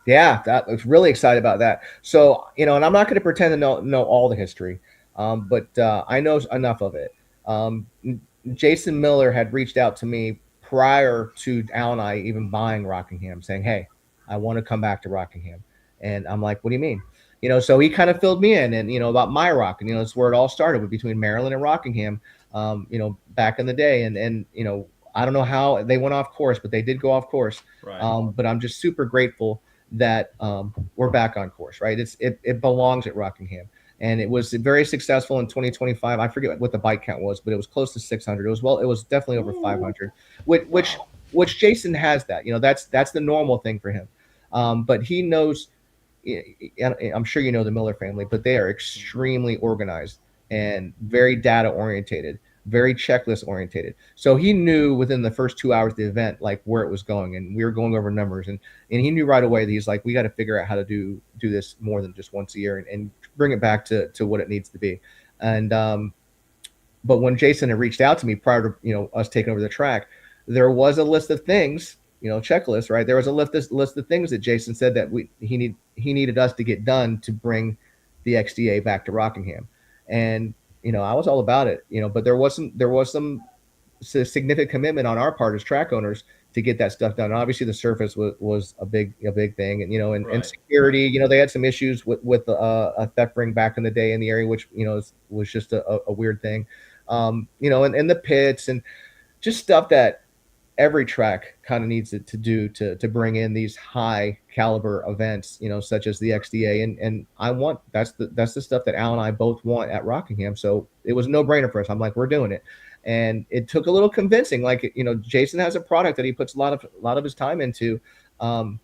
F: Yeah, that was really excited about that. So, and I'm not going to pretend to know all the history, but I know enough of it. Um, Jason Miller had reached out to me prior to Al and I even buying Rockingham, saying, "Hey, I want to come back to Rockingham," And I'm like, what do you mean? So he kind of filled me in, and about my rock, and it's where it all started, between Maryland and Rockingham, back in the day, and I don't know how they went off course, but they did go off course.
B: Right.
F: But I'm just super grateful that we're back on course, right? It belongs at Rockingham, and it was very successful in 2025. I forget what the bike count was, but it was close to 600. It was definitely over 500, which Jason has that. That's the normal thing for him. But he knows. I'm sure you know the Miller family, but they are extremely organized and very data orientated, very checklist orientated. So he knew within the first 2 hours of the event, like, where it was going, and we were going over numbers, and he knew right away that he's like, we got to figure out how to do this more than just once a year, and bring it back to what it needs to be. And but when Jason had reached out to me prior to us taking over the track, there was a list of things, checklist, right? There was a list of things that Jason said that he needed us to get done to bring the XDA back to Rockingham. And I was all about it, but there was some significant commitment on our part as track owners to get that stuff done. Obviously, the surface was a big thing, and and
B: Right.
F: security. They had some issues with a theft ring back in the day in the area, which was just a weird thing. And the pits, and just stuff that every track kind of needs to do to bring in these high caliber events, such as the XDA. And that's the stuff that Al and I both want at Rockingham. So it was a no brainer for us. I'm like, we're doing it. And it took a little convincing. Like, Jason has a product that he puts a lot of his time into, and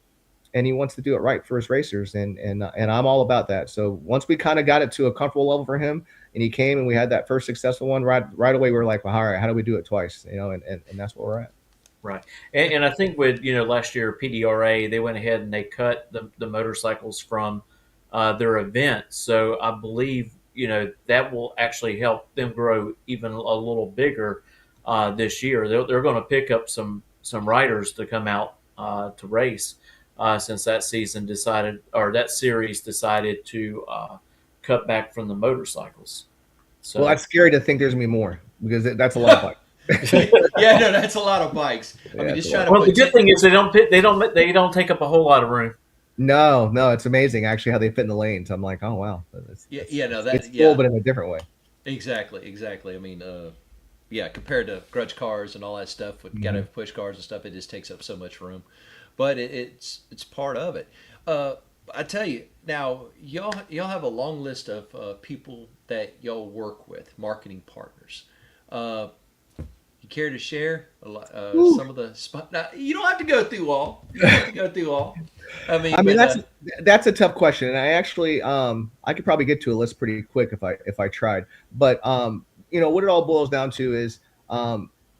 F: he wants to do it right for his racers. And I'm all about that. So once we kind of got it to a comfortable level for him, and he came and we had that first successful one, right away, we were like, well, all right, how do we do it twice? And that's where we're at.
A: Right. And I think with, last year, PDRA, they went ahead and they cut the motorcycles from their events. So I believe, that will actually help them grow even a little bigger this year. They're going to pick up some riders to come out to race, since that series decided to cut back from the motorcycles. So
F: Well, that's scary to think there's gonna be more, because that's a lot of fun.
B: Yeah, no, that's a lot of bikes. I mean,
F: Yeah,
B: just
F: it's a
B: trying
F: lot.
B: to
A: well, the
B: put
A: good thing is they don't take up a whole lot of room.
F: No, it's amazing actually how they fit in the lanes. I'm like, oh wow,
B: yeah, no,
F: it's
B: that,
F: cool,
B: yeah,
F: but in a different way.
B: exactly. I mean, yeah, compared to grudge cars and all that stuff, with got to push cars and stuff, it just takes up so much room. But it's part of it. I tell you now, y'all have a long list of people that y'all work with, marketing partners. Uh, you care to share some of the spot? Now, you don't have to go through all. You don't have to go through all. I mean,
F: I mean,
B: but
F: that's a tough question, and I actually I could probably get to a list pretty quick if I tried. But what it all boils down to is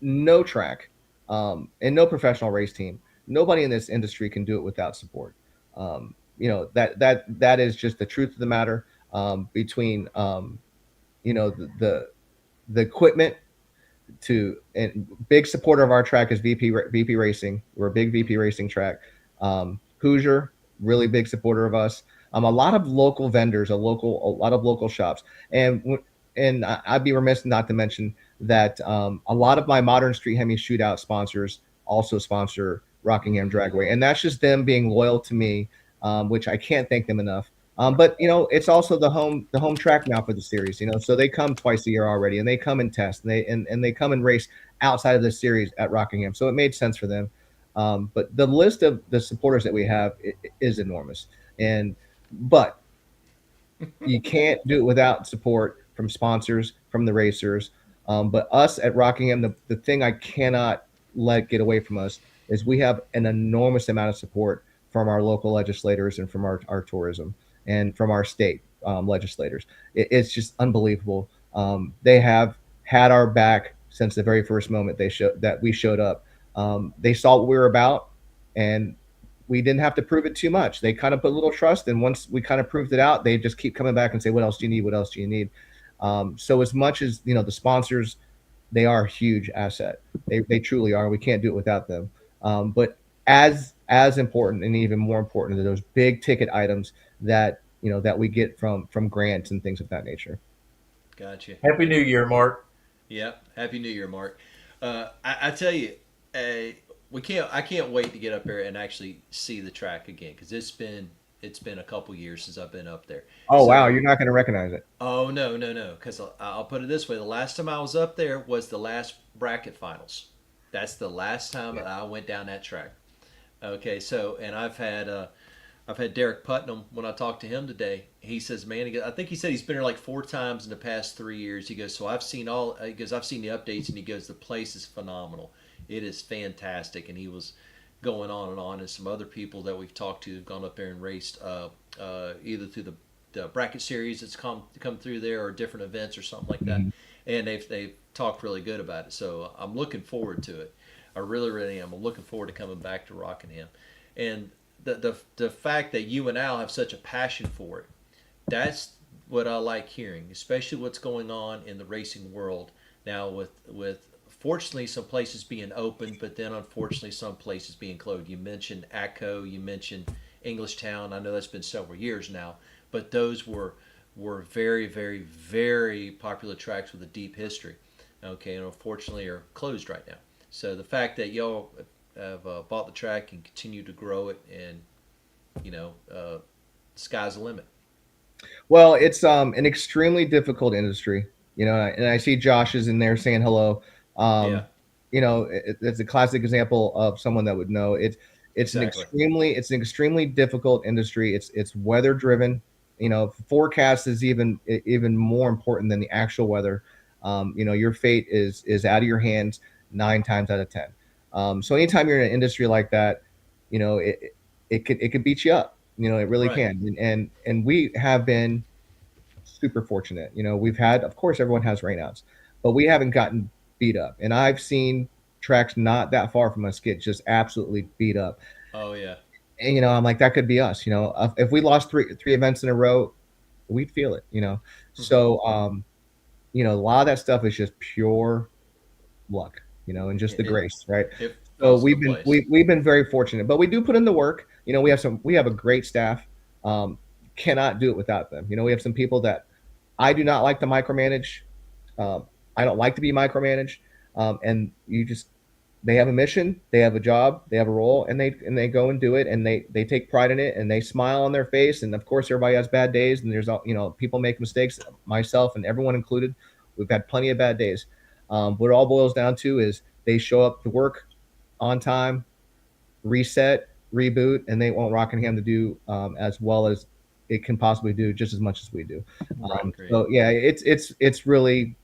F: no track, and no professional race team. Nobody in this industry can do it without support. That is just the truth of the matter. Between the equipment, and big supporter of our track is VP Racing. We're a big VP Racing track. Hoosier, really big supporter of us. A lot of local vendors, a lot of local shops, and I'd be remiss not to mention that a lot of my Modern Street Hemi Shootout sponsors also sponsor Rockingham Dragway, and that's just them being loyal to me, which I can't thank them enough. But it's also the home track now for the series. So they come twice a year already, and they come and test, and they come and race outside of the series at Rockingham. So it made sense for them. But the list of the supporters that we have is enormous, but you can't do it without support from sponsors, from the racers. But us at Rockingham, the thing I cannot let get away from us is we have an enormous amount of support from our local legislators, and from our tourism, and from our state legislators. It's just unbelievable. They have had our back since the very first moment we showed up. They saw what we were about, and we didn't have to prove it too much. They kind of put a little trust, and once we kind of proved it out, they just keep coming back and say, what else do you need? What else do you need? So as much as, the sponsors, they are a huge asset. They truly are. We can't do it without them. But as important, and even more important, are those big ticket items that we get from grants and things of that nature.
B: gotcha.
A: Happy New Year, Mark.
B: Yep. Happy New Year, Mark. I tell you, I can't wait to get up there and actually see the track again, because it's been it's been a couple years since I've been up there.
F: Oh wow,
B: So
F: you're not going to recognize it.
B: oh no, no, no. Because I'll put it this way: the last time I was up there was the last bracket finals. That's the last time
F: Yeah.
B: I went down that track. Okay, so and I've had Derek Putnam when I talked to him today. He says, "Man, I think he said he's been here like 4 times in the past 3 years." He goes, "So I've seen all." He goes, "I've seen the updates," and he goes, "The place is phenomenal. It is fantastic." And he was going on and on, and some other people that we've talked to have gone up there and raced, either through the bracket series that's come through there, or different events or something like that.
F: Mhm.
B: And they've talked really good about it. So I'm looking forward to it. I really, really am. I'm looking forward to coming back to Rockingham, and the fact that you and Al have such a passion for it, that's what I like hearing, especially what's going on in the racing world now with fortunately some places being open, but then unfortunately some places being closed. You mentioned Atco, you mentioned Englishtown. I know that's been several years now, but those were very, very, very popular tracks with a deep history. Okay, and unfortunately are closed right now. So the fact that y'all have bought the track and continue to grow it, and you know, sky's the limit.
F: Well, it's an extremely difficult industry, and I see Josh is in there saying hello.
B: Yeah,
F: Um, it's a classic example of someone that would know.
B: exactly.
F: It's an extremely difficult industry. It's weather driven. Forecast is even more important than the actual weather. Your fate is out of your hands 9 times out of 10. So anytime you're in an industry like that, you know, it it could beat you up. It really
B: Right.
F: can. And we have been super fortunate. We've had, of course, everyone has rainouts, but we haven't gotten beat up. And I've seen tracks not that far from us get just absolutely beat up.
B: Oh yeah.
F: And I'm like, that could be us. If we lost three events in a row, we'd feel it.
B: Hmm.
F: So a lot of that stuff is just pure luck, and just the
B: It
F: grace, right?
B: it
F: So
B: falls into place.
F: we've been very fortunate, but we do put in the work. We have a great staff. Cannot do it without them. We have some people that I do not like to micromanage. I don't like to be micromanaged. And they have a mission, they have a job, they have a role, and they go and do it, and they take pride in it, and they smile on their face. And of course, everybody has bad days, and there's people make mistakes, myself and everyone included. We've had plenty of bad days. What it all boils down to is they show up to work on time, reset, reboot, and they want Rockingham to do as well as it can possibly do, just as much as we do.
B: Right. Agreed.
F: So yeah, it's really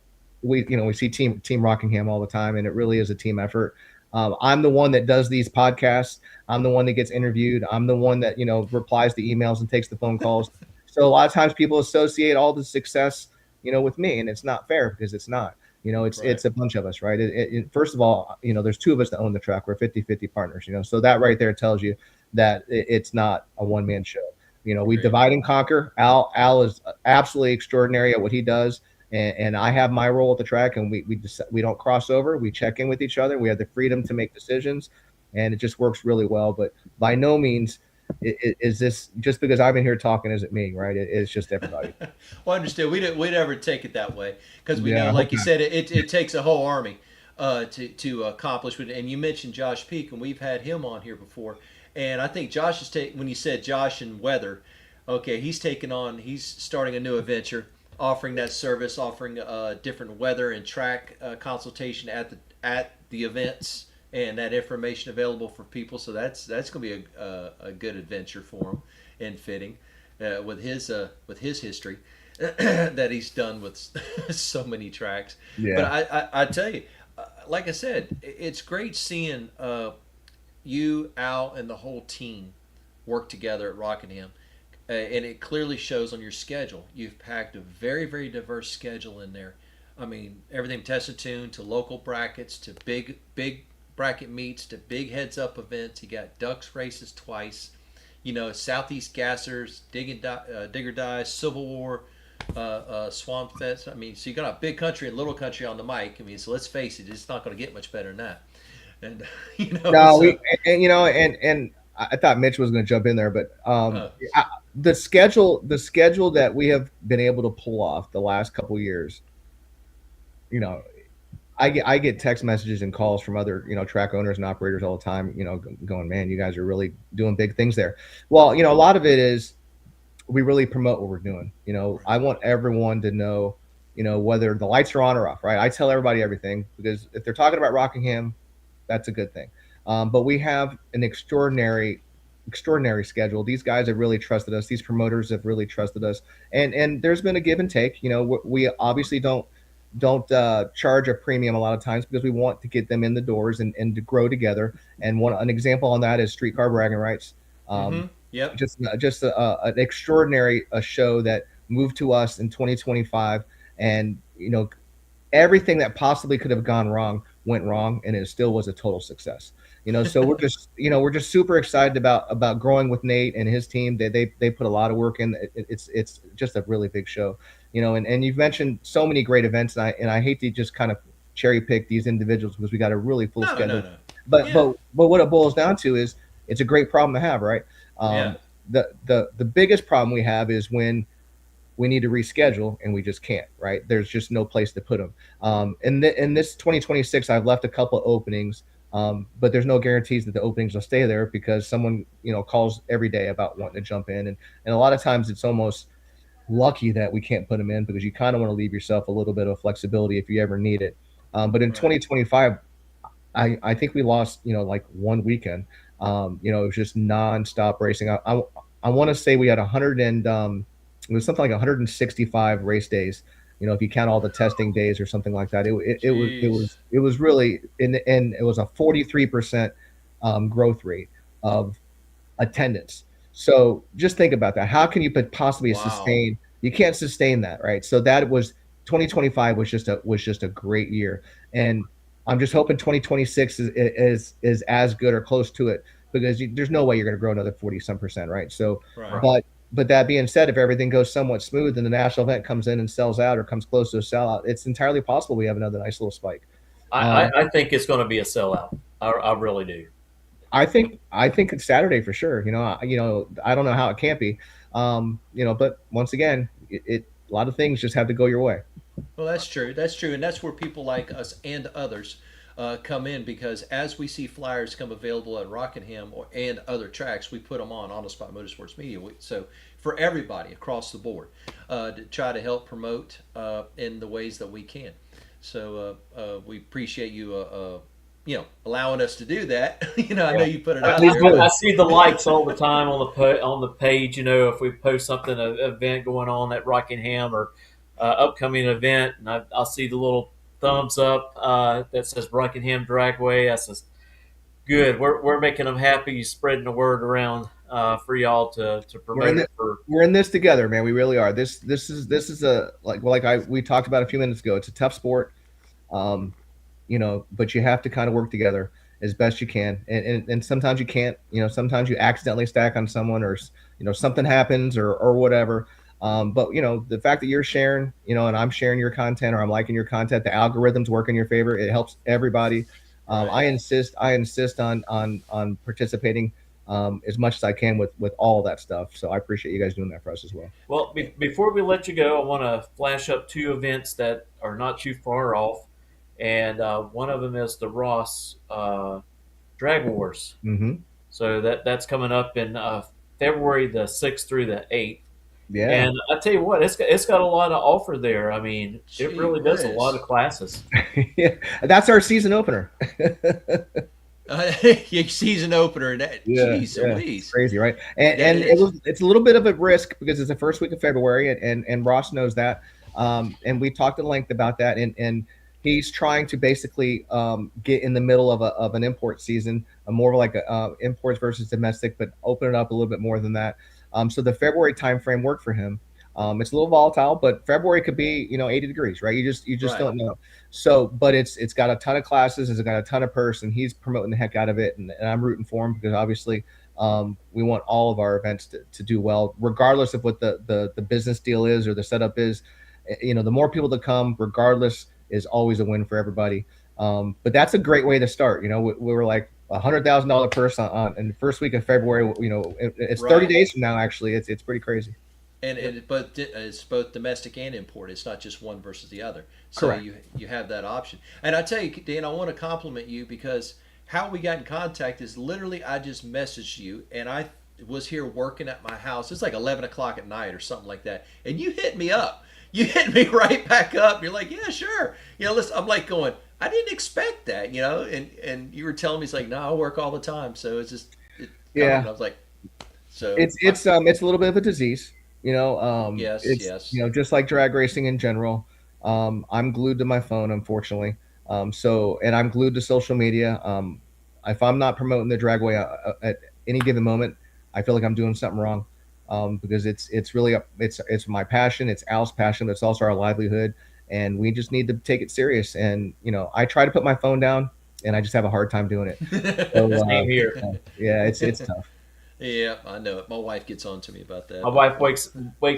F: we see team Rockingham all the time, and it really is a team effort. I'm the one that does these podcasts. I'm the one that gets interviewed. I'm the one that replies to emails and takes the phone calls. So a lot of times people associate all the success with me, and it's not fair because it's not.
B: Right.
F: It's a bunch of us, right? First of all, there's two of us that own the track. We're 50-50 partners, so that right there tells you that it's not a one-man show. We
B: Agreed.
F: divide and conquer. Al is absolutely extraordinary at what he does, and I have my role at the track, and we don't cross over. We check in with each other. We have the freedom to make decisions, and it just works really well. But by no means is this just because I've been here talking, is it me, right? It's just everybody.
B: Well, I understand. We never take it that way because we
F: Yeah,
B: know,
F: I hope
B: like you said, it takes a whole army to accomplish it. And you mentioned Josh Peak, and we've had him on here before. And I think Josh is when you said Josh and weather, okay, he's starting a new adventure, offering that service, offering different weather and track consultation at the events, and that information available for people. So that's going to be a good adventure for him and fitting with his history that he's done with so many tracks. But
F: yeah.
B: I tell you, like I said, it's great seeing you, Al, and the whole team work together at Rockingham. And it clearly shows on your schedule. You've packed a very, very diverse schedule in there. I mean, everything test and tune to local brackets to big bracket meets to big heads up events. You got Ducks races twice. Southeast Gassers, Digger Dives, Civil War, Swamp Fest. I mean, so you got a big country and little country on the mic. I mean, so let's face it, it's not going to get much better than that. And
F: No,
B: so
F: and I thought Mitch was going to jump in there, but
B: uh,
F: the schedule that we have been able to pull off the last couple years, you know, I get text messages and calls from other, track owners and operators all the time, going, man, you guys are really doing big things there. Well, a lot of it is we really promote what we're doing. I want everyone to know, whether the lights are on or off, right? I tell everybody everything, because if they're talking about Rockingham, that's a good thing. But we have an extraordinary schedule. These guys have really trusted us. These promoters have really trusted us, and there's been a give and take. We obviously don't charge a premium a lot of times, because we want to get them in the doors and to grow together. And an example on that is Streetcar Bragging Rights.
B: Yep.
F: Just an extraordinary show that moved to us in 2025, and everything that possibly could have gone wrong went wrong, and it still was a total success. So we're just super excited about growing with Nate and his team. They put a lot of work in. It's just a really big show. And you've mentioned so many great events, and I hate to just kind of cherry pick these individuals, because we got a really full schedule.
B: No.
F: But
B: Yeah.
F: but what it boils down to is it's a great problem to have, right?
B: Yeah.
F: The biggest problem we have is when we need to reschedule and we just can't, right? There's just no place to put them. In this 2026, I've left a couple of openings, but there's no guarantees that the openings will stay there, because someone, calls every day about wanting to jump in. And a lot of times it's almost lucky that we can't put them in, because you kind of want to leave yourself a little bit of flexibility if you ever need it. But in 2025, I think we lost, like one weekend. It was just nonstop racing. I want to say we had 100 and it was something like 165 race days. If you count all the testing days or something like that, it was really, and it was a 43% growth rate of attendance. So just think about that. How can you possibly
B: Wow.
F: sustain? You can't sustain that, right? So that was 2025 was just a great year, and I'm just hoping 2026 is as good or close to it, because there's no way you're going to grow another 40% right? So,
B: Right.
F: but that being said, if everything goes somewhat smooth and the national event comes in and sells out or comes close to a sellout, it's entirely possible we have another nice little spike.
A: I think it's going to be a sellout. I really do.
F: I think it's Saturday for sure. I don't know how it can't be. But once again, a lot of things just have to go your way.
B: Well, that's true. That's true, and that's where people like us and others come in, because as we see flyers come available at Rockingham and other tracks, we put them on the spot Motorsports Media. So for everybody across the board, to try to help promote in the ways that we can. So we appreciate you. Allowing us to do that. I know you put it out
F: Please
B: there.
F: do.
A: I see the likes all the time on the page. If we post something, an event going on at Rockingham or upcoming event, and I'll see the little thumbs up that says Rockingham Dragway. I says, good. We're making them happy. Spreading the word around for y'all to promote it.
F: We're in this together, man. We really are. This is a we talked about a few minutes ago. It's a tough sport. But you have to kind of work together as best you can. And sometimes you can't, sometimes you accidentally stack on someone, or, something happens or whatever. But the fact that you're sharing, and I'm sharing your content, or I'm liking your content, the algorithms work in your favor. It helps everybody.
B: Right.
F: I insist on participating as much as I can with all that stuff. So I appreciate you guys doing that for us as well.
A: Well, before we let you go, I want to flash up two events that are not too far off. And one of them is the Ross Drag Wars.
F: Mm-hmm.
A: So that's coming up in February the 6th through the 8th.
F: Yeah.
A: And I tell you what, it's got a lot to offer there. I mean, it really does a
B: whiz.
A: lot of classes.
F: Yeah. That's our season opener.
B: Your season opener. Jeez Louise.
F: Crazy, right? And it's a little bit of a risk, because it's the first week of February, and Ross knows that. And we talked at length about that, and he's trying to basically get in the middle of an import season, more like imports versus domestic, but open it up a little bit more than that. So the February timeframe worked for him. It's a little volatile, but February could be 80 degrees, right? You just
B: Right.
F: don't know. So, but it's got a ton of classes, it's got a ton of purse, and he's promoting the heck out of it, and I'm rooting for him, because obviously we want all of our events to do well, regardless of what the business deal is or the setup is. The more people that come, regardless, is always a win for everybody. But that's a great way to start. We were like $100,000 purse on in the first week of February. It's 30
B: Right.
F: days from now. Actually, it's pretty crazy.
B: but it's both domestic and import. It's not just one versus the other. So
F: Correct.
B: you have that option. And I tell you, Dan, I want to compliment you because how we got in contact is literally I just messaged you, and I was here working at my house. It's like 11 o'clock at night or something like that, and you hit me up. You hit me right back up. You're like, yeah, sure. Listen, I'm like going, I didn't expect that, and you were telling me, it's like, no, I work all the time. So it's just,
F: Yeah.
B: I was like, so
F: It's a little bit of a disease,
B: Yes,
F: it's,
B: yes.
F: just like drag racing in general. I'm glued to my phone, unfortunately. And I'm glued to social media. If I'm not promoting the Dragway at any given moment, I feel like I'm doing something wrong. Because it's really it's my passion. It's Al's passion. It's also our livelihood, and we just need to take it serious. And I try to put my phone down, and I just have a hard time doing it. So,
A: Same here.
F: yeah, it's tough.
B: Yeah, I know it. My wife gets on to me about that.
A: My wife wakes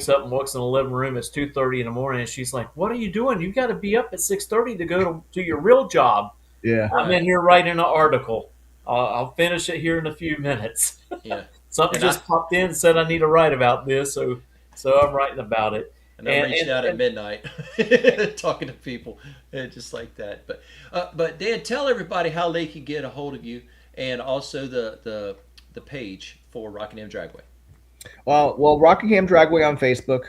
A: up and walks in the living room. It's 2:30 in the morning, and she's like, "What are you doing? You got to be up at 6:30 to go to your real job."
F: Yeah.
A: I'm in here writing an article. I'll finish it here in a few minutes.
B: Yeah.
A: Something
B: And
A: just popped in and said I need to write about this, so I'm writing about it.
B: And I'm reaching out at midnight, talking to people, just like that. But Dan, tell everybody how they can get a hold of you, and also the page for Rockingham Dragway.
F: Well, Rockingham Dragway on Facebook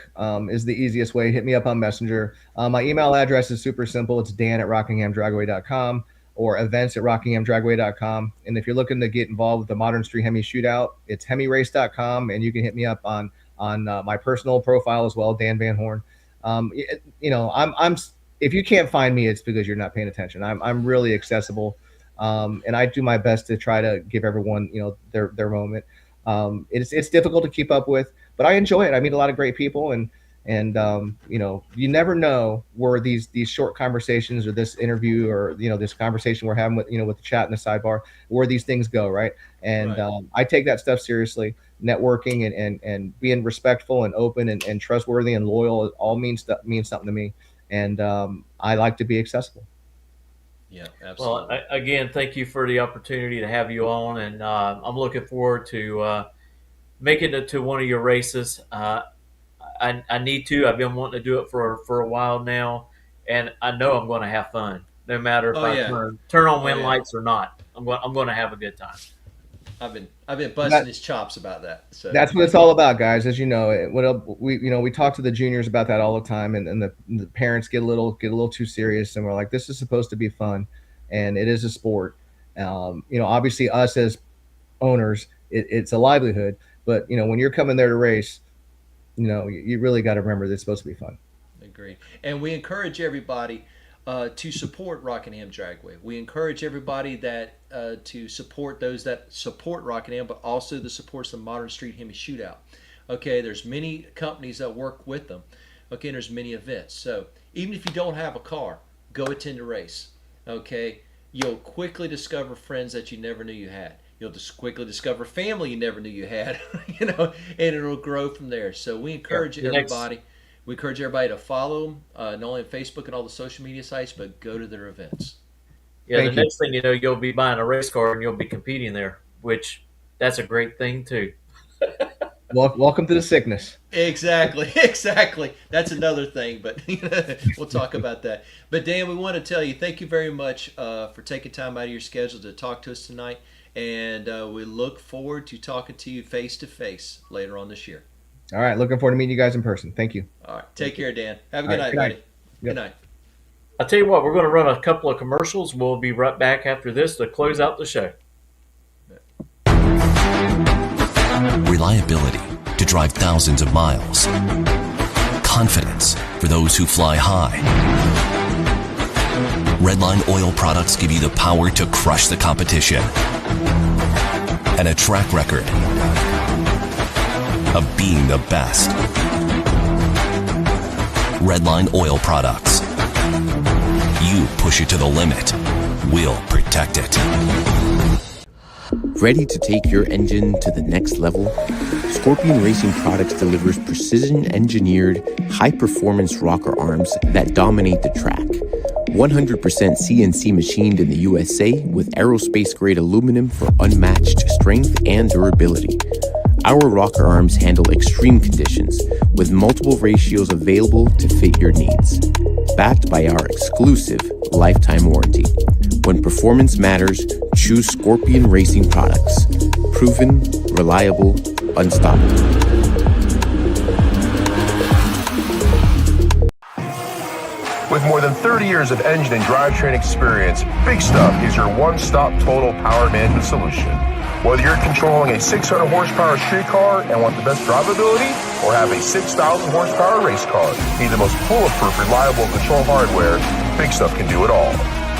F: is the easiest way. Hit me up on Messenger. My email address is super simple. It's dan@rockinghamdragway.com or events@rockinghamdragway.com. And if you're looking to get involved with the Modern Street Hemi Shootout, it's hemirace.com, and you can hit me up on my personal profile as well, Dan VanHorn. I'm if you can't find me, it's because you're not paying attention. I'm really accessible, and I do my best to try to give everyone their moment. It's difficult to keep up with, but I enjoy it. I meet a lot of great people, and you never know where these short conversations or this interview or this conversation we're having with with the chat in the sidebar, where these things go, right? And
B: Right.
F: I take that stuff seriously. Networking and being respectful and open and trustworthy and loyal all means something to me, and I like to be accessible.
B: Yeah,
A: Well,
B: absolutely.
A: again, thank you for the opportunity to have you on, and I'm looking forward to making it to one of your races. I need to. I've been wanting to do it for a while now, and I know I'm going to have fun, no matter if
B: Oh
A: I
B: yeah.
A: turn on
B: Oh,
A: wind
B: yeah.
A: lights or not. I'm going to have a good time.
B: I've been busting
F: That-
B: his chops about that. So
F: That's what it's all about, guys. As you know, we talk to the juniors about that all the time, and the parents get a little too serious, and we're like, this is supposed to be fun, and it is a sport. Obviously, us as owners, it's a livelihood, but when you're coming there to race, you really got to remember that it's supposed to be fun.
B: Agreed. And we encourage everybody to support Rockingham Dragway. We encourage everybody that to support those that support Rockingham, but also the supports the Modern Street Hemi Shootout. Okay, there's many companies that work with them. Okay, and there's many events. So even if you don't have a car, go attend a race. Okay, you'll quickly discover friends that you never knew you had. You'll just quickly discover family you never knew you had. And it'll grow from there. So we encourage
A: Yeah, the next-
B: everybody. We encourage everybody to follow them, not only on Facebook and all the social media sites, but go to their events.
A: Yeah,
F: Thank
A: the
F: you.
A: next thing you know, you'll be buying a race car and you'll be competing there, which that's a great thing too.
F: Welcome to the sickness.
B: Exactly. That's another thing, but we'll talk about that. But Dan, we want to tell you thank you very much for taking time out of your schedule to talk to us tonight, and we look forward to talking to you face to face later on this year.
F: All right, looking forward to meeting you guys in person. Thank you.
B: All right, take care, Dan. Have a
F: All
B: good
F: right,
B: night,
F: good
B: buddy.
F: night. Yep.
B: Good night.
A: I'll tell you what, we're going to run a couple of commercials. We'll be right back after this to close out the show.
C: Reliability to drive thousands of miles. Confidence for those who fly high. Redline oil products give you the power to crush the competition. And a track record of being the best. Redline oil products. You push it to the limit. We'll protect it.
D: Ready to take your engine to the next level? Scorpion Racing Products delivers precision-engineered, high-performance rocker arms that dominate the track. 100% CNC machined in the USA with aerospace-grade aluminum for unmatched strength and durability. Our rocker arms handle extreme conditions with multiple ratios available to fit your needs. Backed by our exclusive lifetime warranty. When performance matters, choose Scorpion Racing products. Proven, reliable, unstoppable.
E: With more than 30 years of engine and drivetrain experience, Big Stuff is your one-stop total power management solution. Whether you're controlling a 600 horsepower street car and want the best drivability, or have a 6,000 horsepower race car, need the most bulletproof, reliable control hardware, Big Stuff can do it all.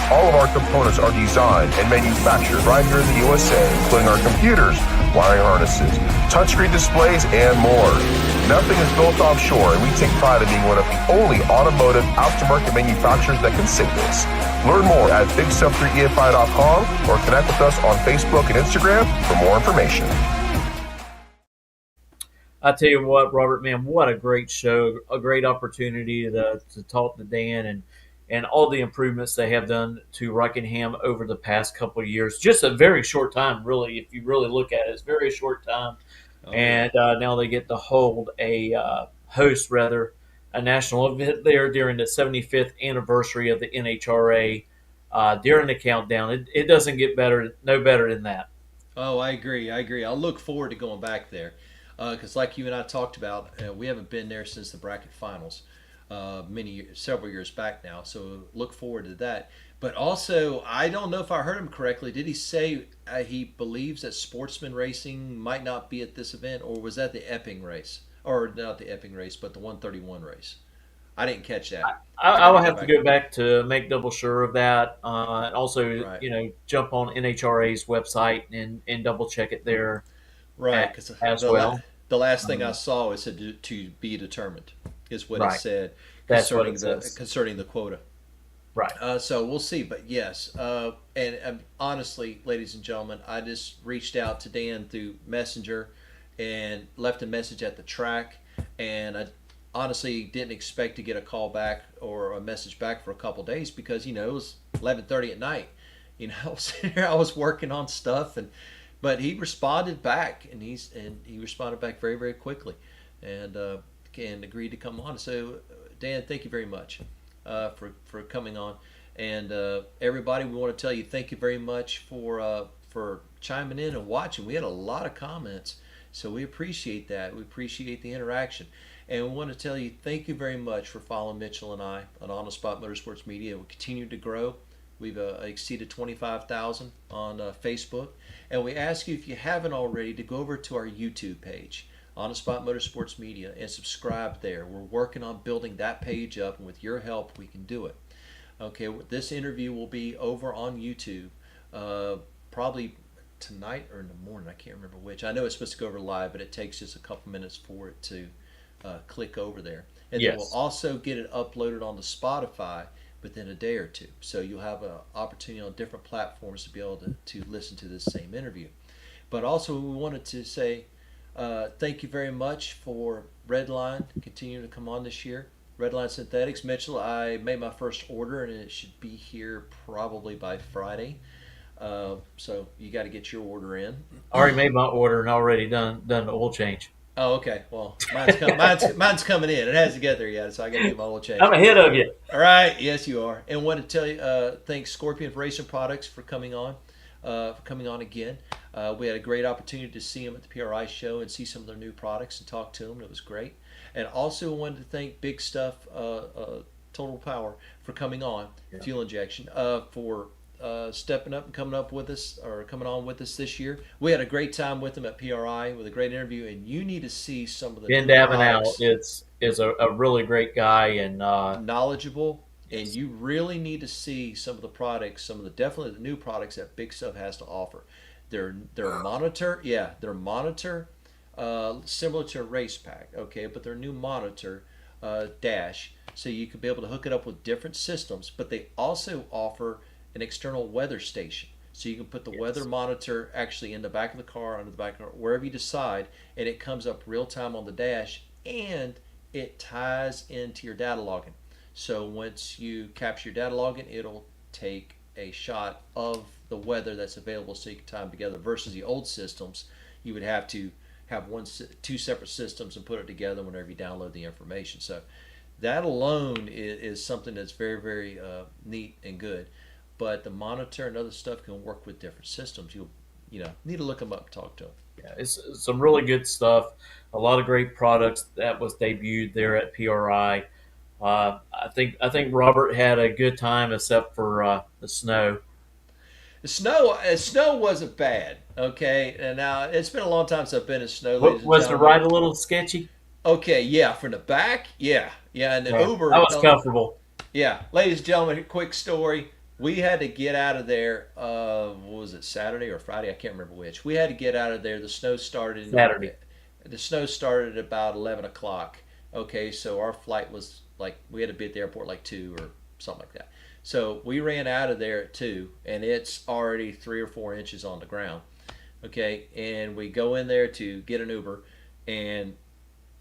E: All of our components are designed and manufactured right here in the USA, including our computers, wiring harnesses, touchscreen displays, and more. Nothing is built offshore, and we take pride in being one of the only automotive aftermarket manufacturers that can say this. Learn more at bigstuff3efi.com or connect with us on Facebook and Instagram for more information.
A: I tell you what, Robert, man, what a great show, a great opportunity to talk to Dan and all the improvements they have done to Rockingham over the past couple of years. Just a very short time, really, if you really look at it. It's a very short time. And now they get to hold host a national event there during the 75th anniversary of the NHRA during the countdown. It doesn't get no better than that.
B: Oh, I agree. I'll look forward to going back there because, like you and I talked about, we haven't been there since the bracket finals, several years back now. So look forward to that. But also, I don't know if I heard him correctly. Did he say he believes that Sportsman Racing might not be at this event, or was that the Epping race? Or not the Epping race, but the 131 race? I didn't catch that.
A: I will have to go back to make double sure of that. And also,
B: Right.
A: jump on NHRA's website and double check it there
B: Right, because
A: as well.
B: the last thing I saw is to be determined is what it
A: Right.
B: said
A: That's what
B: concerning
A: it says.
B: concerning the quota.
A: Right.
B: So we'll see, but yes, and honestly, ladies and gentlemen, I just reached out to Dan through Messenger and left a message at the track, and I honestly didn't expect to get a call back or a message back for a couple days because it was 11:30 at night. I was working on stuff, but he responded back, and he responded back very very quickly, and agreed to come on. So Dan, thank you very much. For coming on, and everybody, we want to tell you thank you very much for chiming in and watching. We had a lot of comments, so we appreciate that. We appreciate the interaction, and we want to tell you thank you very much for following Mitchell and I on the Spot Motorsports Media. We continue to grow. We've exceeded 25,000 on Facebook, and we ask you, if you haven't already, to go over to our YouTube page, On the Spot Motorsports Media, and subscribe there. We're working on building that page up, and with your help, we can do it. Okay, this interview will be over on YouTube probably tonight or in the morning. I can't remember which. I know it's supposed to go over live, but it takes just a couple minutes for it to click over there. And
A: Yes.
B: then we'll also get it uploaded onto Spotify within a day or two. So you'll have an opportunity on different platforms to be able to listen to this same interview. But also, we wanted to say thank you very much for Redline continuing to come on this year. Redline Synthetics. Mitchell, I made my first order, and it should be here probably by Friday. So you got to get your order in.
A: I already made my order and already done the oil change.
B: Oh, okay. Well, mine's coming in. It hasn't got there yet, so I got to get my oil change.
A: I'm ahead of you.
B: All right. Yes, you are. And want to tell you, thanks Scorpion Racing Products for coming on again. We had a great opportunity to see them at the PRI show and see some of their new products and talk to them. It was great. And also wanted to thank Big Stuff Total Power for coming on, fuel injection, for stepping up and coming on with us this year. We had a great time with them at PRI with a great interview, and you need to see some of the
A: Ben
B: new
A: Davenau
B: products.
A: is a really great guy and
B: Knowledgeable, and you really need to see some of the products, definitely the new products that Big Stuff has to offer. Their monitor, their monitor, similar to a race pack, okay, but their new monitor dash, so you could be able to hook it up with different systems. But they also offer an external weather station, so you can put the weather monitor actually in the back of the car, under the back of the car, wherever you decide, and it comes up real time on the dash, and it ties into your data login. So once you capture your data login, it'll take a shot of the weather that's available, so you can tie them together. Versus the old systems, you would have to have two separate systems and put it together whenever you download the information. So that alone is something that's very, very neat and good. But the monitor and other stuff can work with different systems. You need to look them up, talk to them.
A: Yeah, it's some really good stuff. A lot of great products that was debuted there at PRI. I think Robert had a good time, except for the snow.
B: The snow wasn't bad. Okay, and now it's been a long time since I've been in snow, ladies and
A: Was the
B: gentlemen.
A: ride a little sketchy?
B: Okay, yeah, from the back, yeah, yeah, and the
A: Yeah,
B: Uber.
A: I was comfortable.
B: Yeah, ladies and gentlemen, quick story. We had to get out of there. What was it, Saturday or Friday? I can't remember which. We had to get out of there. The snow started.
A: Saturday.
B: The snow started at about 11 o'clock. Okay, so our flight was like we had to be at the airport like 2 or something like that. So we ran out of there at 2, and it's already 3 or 4 inches on the ground. Okay, and we go in there to get an Uber, and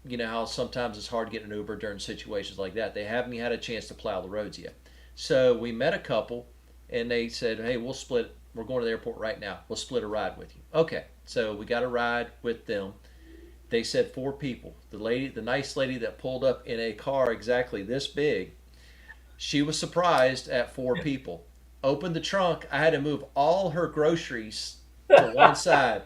B: you know how sometimes it's hard to get an Uber during situations like that. They haven't had a chance to plow the roads yet. So we met a couple, and they said, "Hey, we'll split. We're going to the airport right now. We'll split a ride with you." Okay. So we got a ride with them. They said 4 people. The nice lady that pulled up in a car exactly this big, she was surprised at 4 people. Opened the trunk. I had to move all her groceries to one side.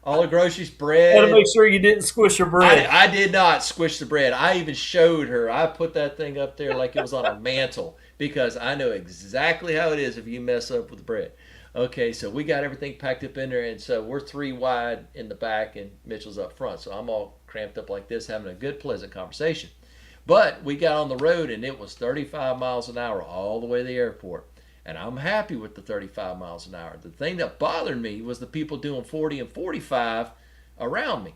B: All the groceries,
A: Got to
B: bread.
A: make sure you didn't squish your bread.
B: I did not squish the bread. I even showed her. I put that thing up there like it was on a mantle because I know exactly how it is if you mess up with bread. Okay, so we got everything packed up in there, and so we're 3 wide in the back, and Mitchell's up front. So I'm all cramped up like this, having a good, pleasant conversation. But we got on the road, and it was 35 miles an hour all the way to the airport. And I'm happy with the 35 miles an hour. The thing that bothered me was the people doing 40 and 45 around me,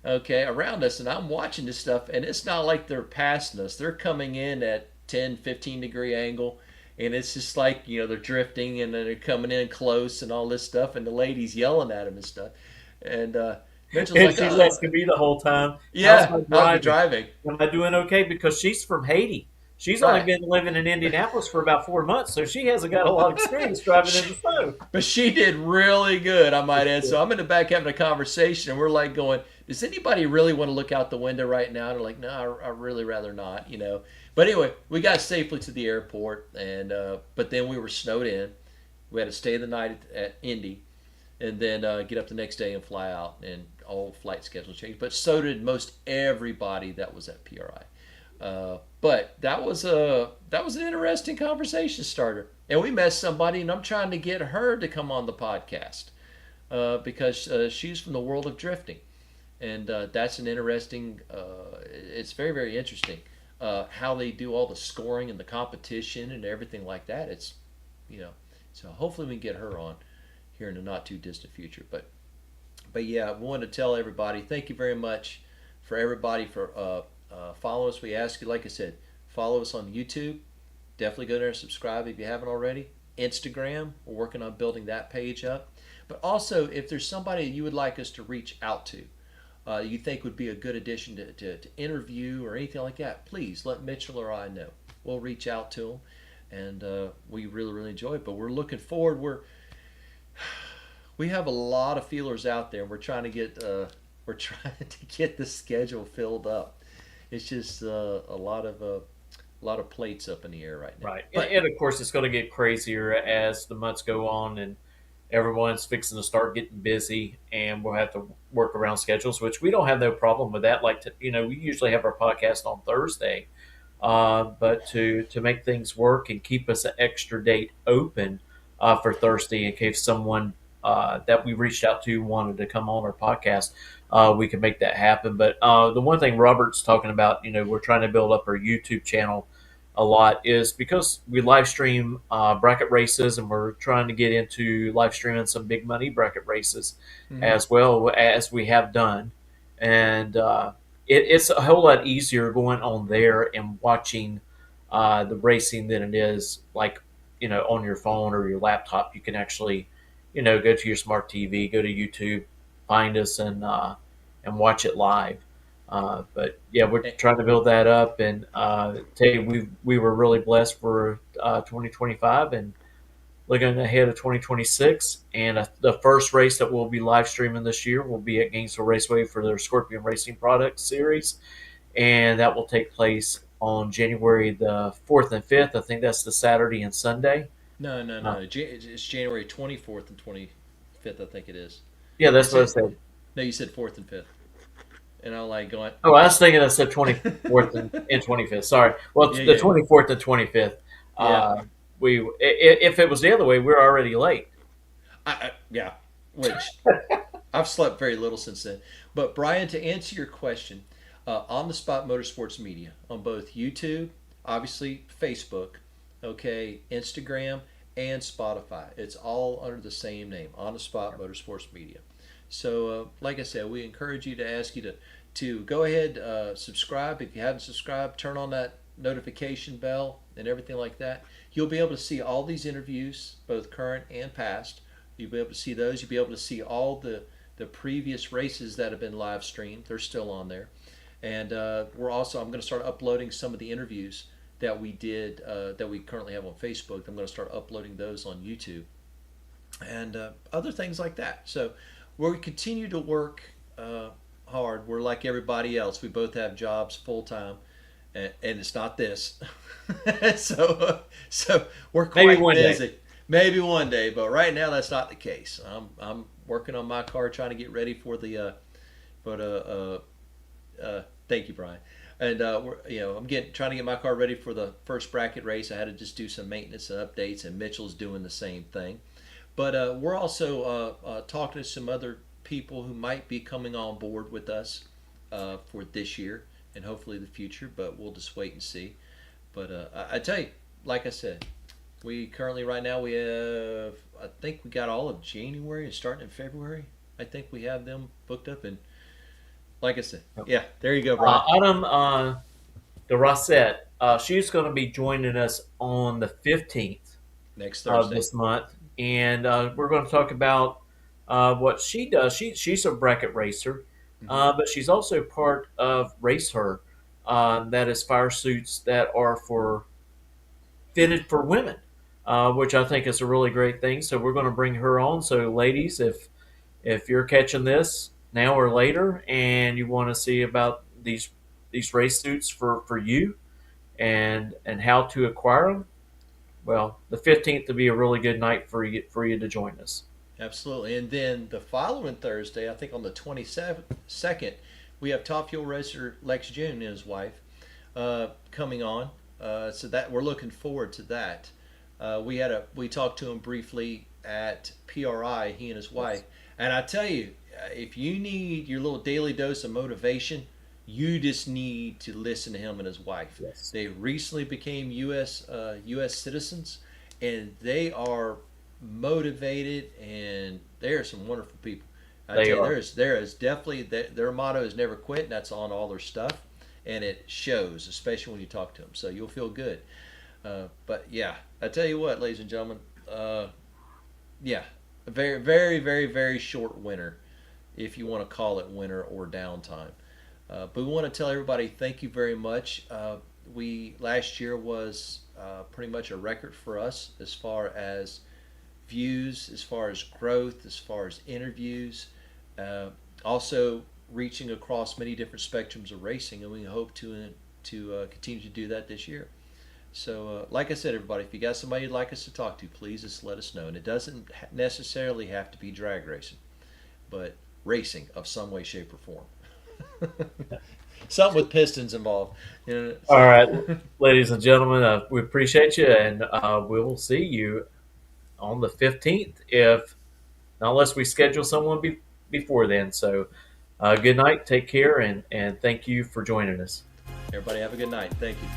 B: okay, around us. And I'm watching this stuff, and it's not like they're passing us. They're coming in at 10, 15-degree angle, and it's just like, they're drifting, and then they're coming in close and all this stuff, and the lady's yelling at them and stuff. And Mitchell's
A: And
B: like,
A: she's
B: oh,
A: asking me the whole time, "How's
B: yeah,
A: my
B: how's the
A: driving?
B: driving?
A: Am I doing okay?" Because she's from Haiti. She's only
B: Right.
A: been living in Indianapolis for about 4 months, so she hasn't got a lot of experience driving in the snow.
B: But she did really good, I might add. So I'm in the back having a conversation, and we're like going, does anybody really want to look out the window right now? And they're like, no, I really rather not. But anyway, we got safely to the airport, and but then we were snowed in. We had to stay the night at Indy, and then get up the next day and fly out, and all flight schedules changed. But so did most everybody that was at PRI. But that was an interesting conversation starter, and we met somebody, and I'm trying to get her to come on the podcast because she's from the world of drifting, and that's an interesting. It's very, very interesting how they do all the scoring and the competition and everything like that. It's you know, so hopefully we can get her on here in the not too distant future. But yeah, I wanted to tell everybody thank you very much for everybody for follow us. We ask you, like I said, follow us on YouTube. Definitely go there and subscribe if you haven't already. Instagram, we're working on building that page up. But also, if there's somebody you would like us to reach out to, you think would be a good addition to interview or anything like that, please let Mitchell or I know. We'll reach out to them, and we really, really enjoy it. But we're looking forward. We have a lot of feelers out there. We're trying to get the schedule filled up. It's just a lot of plates up in the air right now.
A: Right.
B: But
A: And of course, it's going to get crazier as the months go on and everyone's fixing to start getting busy, and we'll have to work around schedules, which we don't have no problem with that. We usually have our podcast on Thursday, but to make things work and keep us an extra date open for Thursday in case someone that we reached out to wanted to come on our podcast, we can make that happen. But the one thing Robert's talking about, we're trying to build up our YouTube channel a lot is because we live stream bracket races, and we're trying to get into live streaming some big money bracket races
B: mhm.
A: as well as we have done. And it's a whole lot easier going on there and watching the racing than it is on your phone or your laptop. You can actually go to your smart TV, go to YouTube, find us, and watch it live. But yeah, we're trying to build that up, and tell you, we were really blessed for 2025, and looking ahead of 2026. And the first race that we'll be live streaming this year will be at Gainesville Raceway for their Scorpion Racing Products Series, and that will take place on January the 4th and 5th. I think that's the Saturday and Sunday.
B: No, no,
A: Uh,
B: no. It's January 24th and 25th, I think it is.
A: yeah,
B: You
A: that's what I
B: said
A: said.
B: no. You said 4th and 5th, and I'm like going.
A: Oh, I was thinking I said 24th and 25th. Sorry. Well, it's
B: Yeah,
A: the
B: yeah,
A: 24th and 25th.
B: yeah.
A: If it was the other way, we're already late.
B: Yeah. Which I've slept very little since then. But Brian, to answer your question, on the Spot Motorsports Media on both YouTube, obviously Facebook, okay, Instagram, and Spotify. It's all under the same name, On the Spot Motorsports Media. So, like I said, we encourage you to ask you to go ahead, subscribe. If you haven't subscribed, turn on that notification bell and everything like that. You'll be able to see all these interviews, both current and past. You'll be able to see those. You'll be able to see all the previous races that have been live streamed. They're still on there. And I'm going to start uploading some of the interviews that we did, that we currently have on Facebook. I'm going to start uploading those on YouTube and other things like that. So we continue to work hard. We're like everybody else. We both have jobs full time, and it's not this. So we're
A: Maybe
B: quite
A: one day.
B: busy. Maybe one day, but right now that's not the case. I'm working on my car, trying to get ready for the thank you, Brian. And I'm trying to get my car ready for the first bracket race. I had to just do some maintenance and updates, and Mitchell's doing the same thing. But we're also talking to some other people who might be coming on board with us for this year and hopefully the future. But we'll just wait and see. But I tell you, like I said, we currently right now we have, I think we got all of January and starting in February. I think we have them booked up, and like I said, yeah, there you go, Brian.
A: Autumn de Rossette, she's going to be joining us on the 15th
B: Next
A: of
B: Thursday.
A: this month, and we're going to talk about what she does. She's a bracket racer, but she's also part of Race Her, that is fire suits that are fitted for women, which I think is a really great thing. So we're going to bring her on. So ladies, if you're catching this now or later and you want to see about these race suits for you and how to acquire them, well, the 15th will be a really good night for you to join us.
B: Absolutely. And then the following Thursday, I think on the 22nd, we have Top Fuel Racer Lex June and his wife coming on. So that we're looking forward to that. We talked to him briefly at PRI, he and his wife. And I tell you, if you need your little daily dose of motivation, you just need to listen to him and his wife.
A: Yes.
B: They recently became U.S. citizens, and they are motivated, and they are some wonderful people. I
A: They
B: tell you,
A: are.
B: there is definitely their motto is never quit, and that's on all their stuff, and it shows, especially when you talk to them. So you'll feel good. But yeah, I tell you what, ladies and gentlemen, yeah, a very, very, very, very short winter, if you want to call it winter or downtime. But we want to tell everybody thank you very much. We last year was pretty much a record for us as far as views, as far as growth, as far as interviews. Also reaching across many different spectrums of racing, and we hope to continue to do that this year. So, like I said, everybody, if you got somebody you'd like us to talk to, please just let us know. And it doesn't necessarily have to be drag racing, but racing of some way, shape, or form. Something with pistons involved. You know,
A: All
B: so.
A: right, ladies and gentlemen, we appreciate you, and we will see you on the 15th, if unless we schedule someone before then. So, good night, take care, and thank you for joining us.
B: Everybody have a good night. Thank you.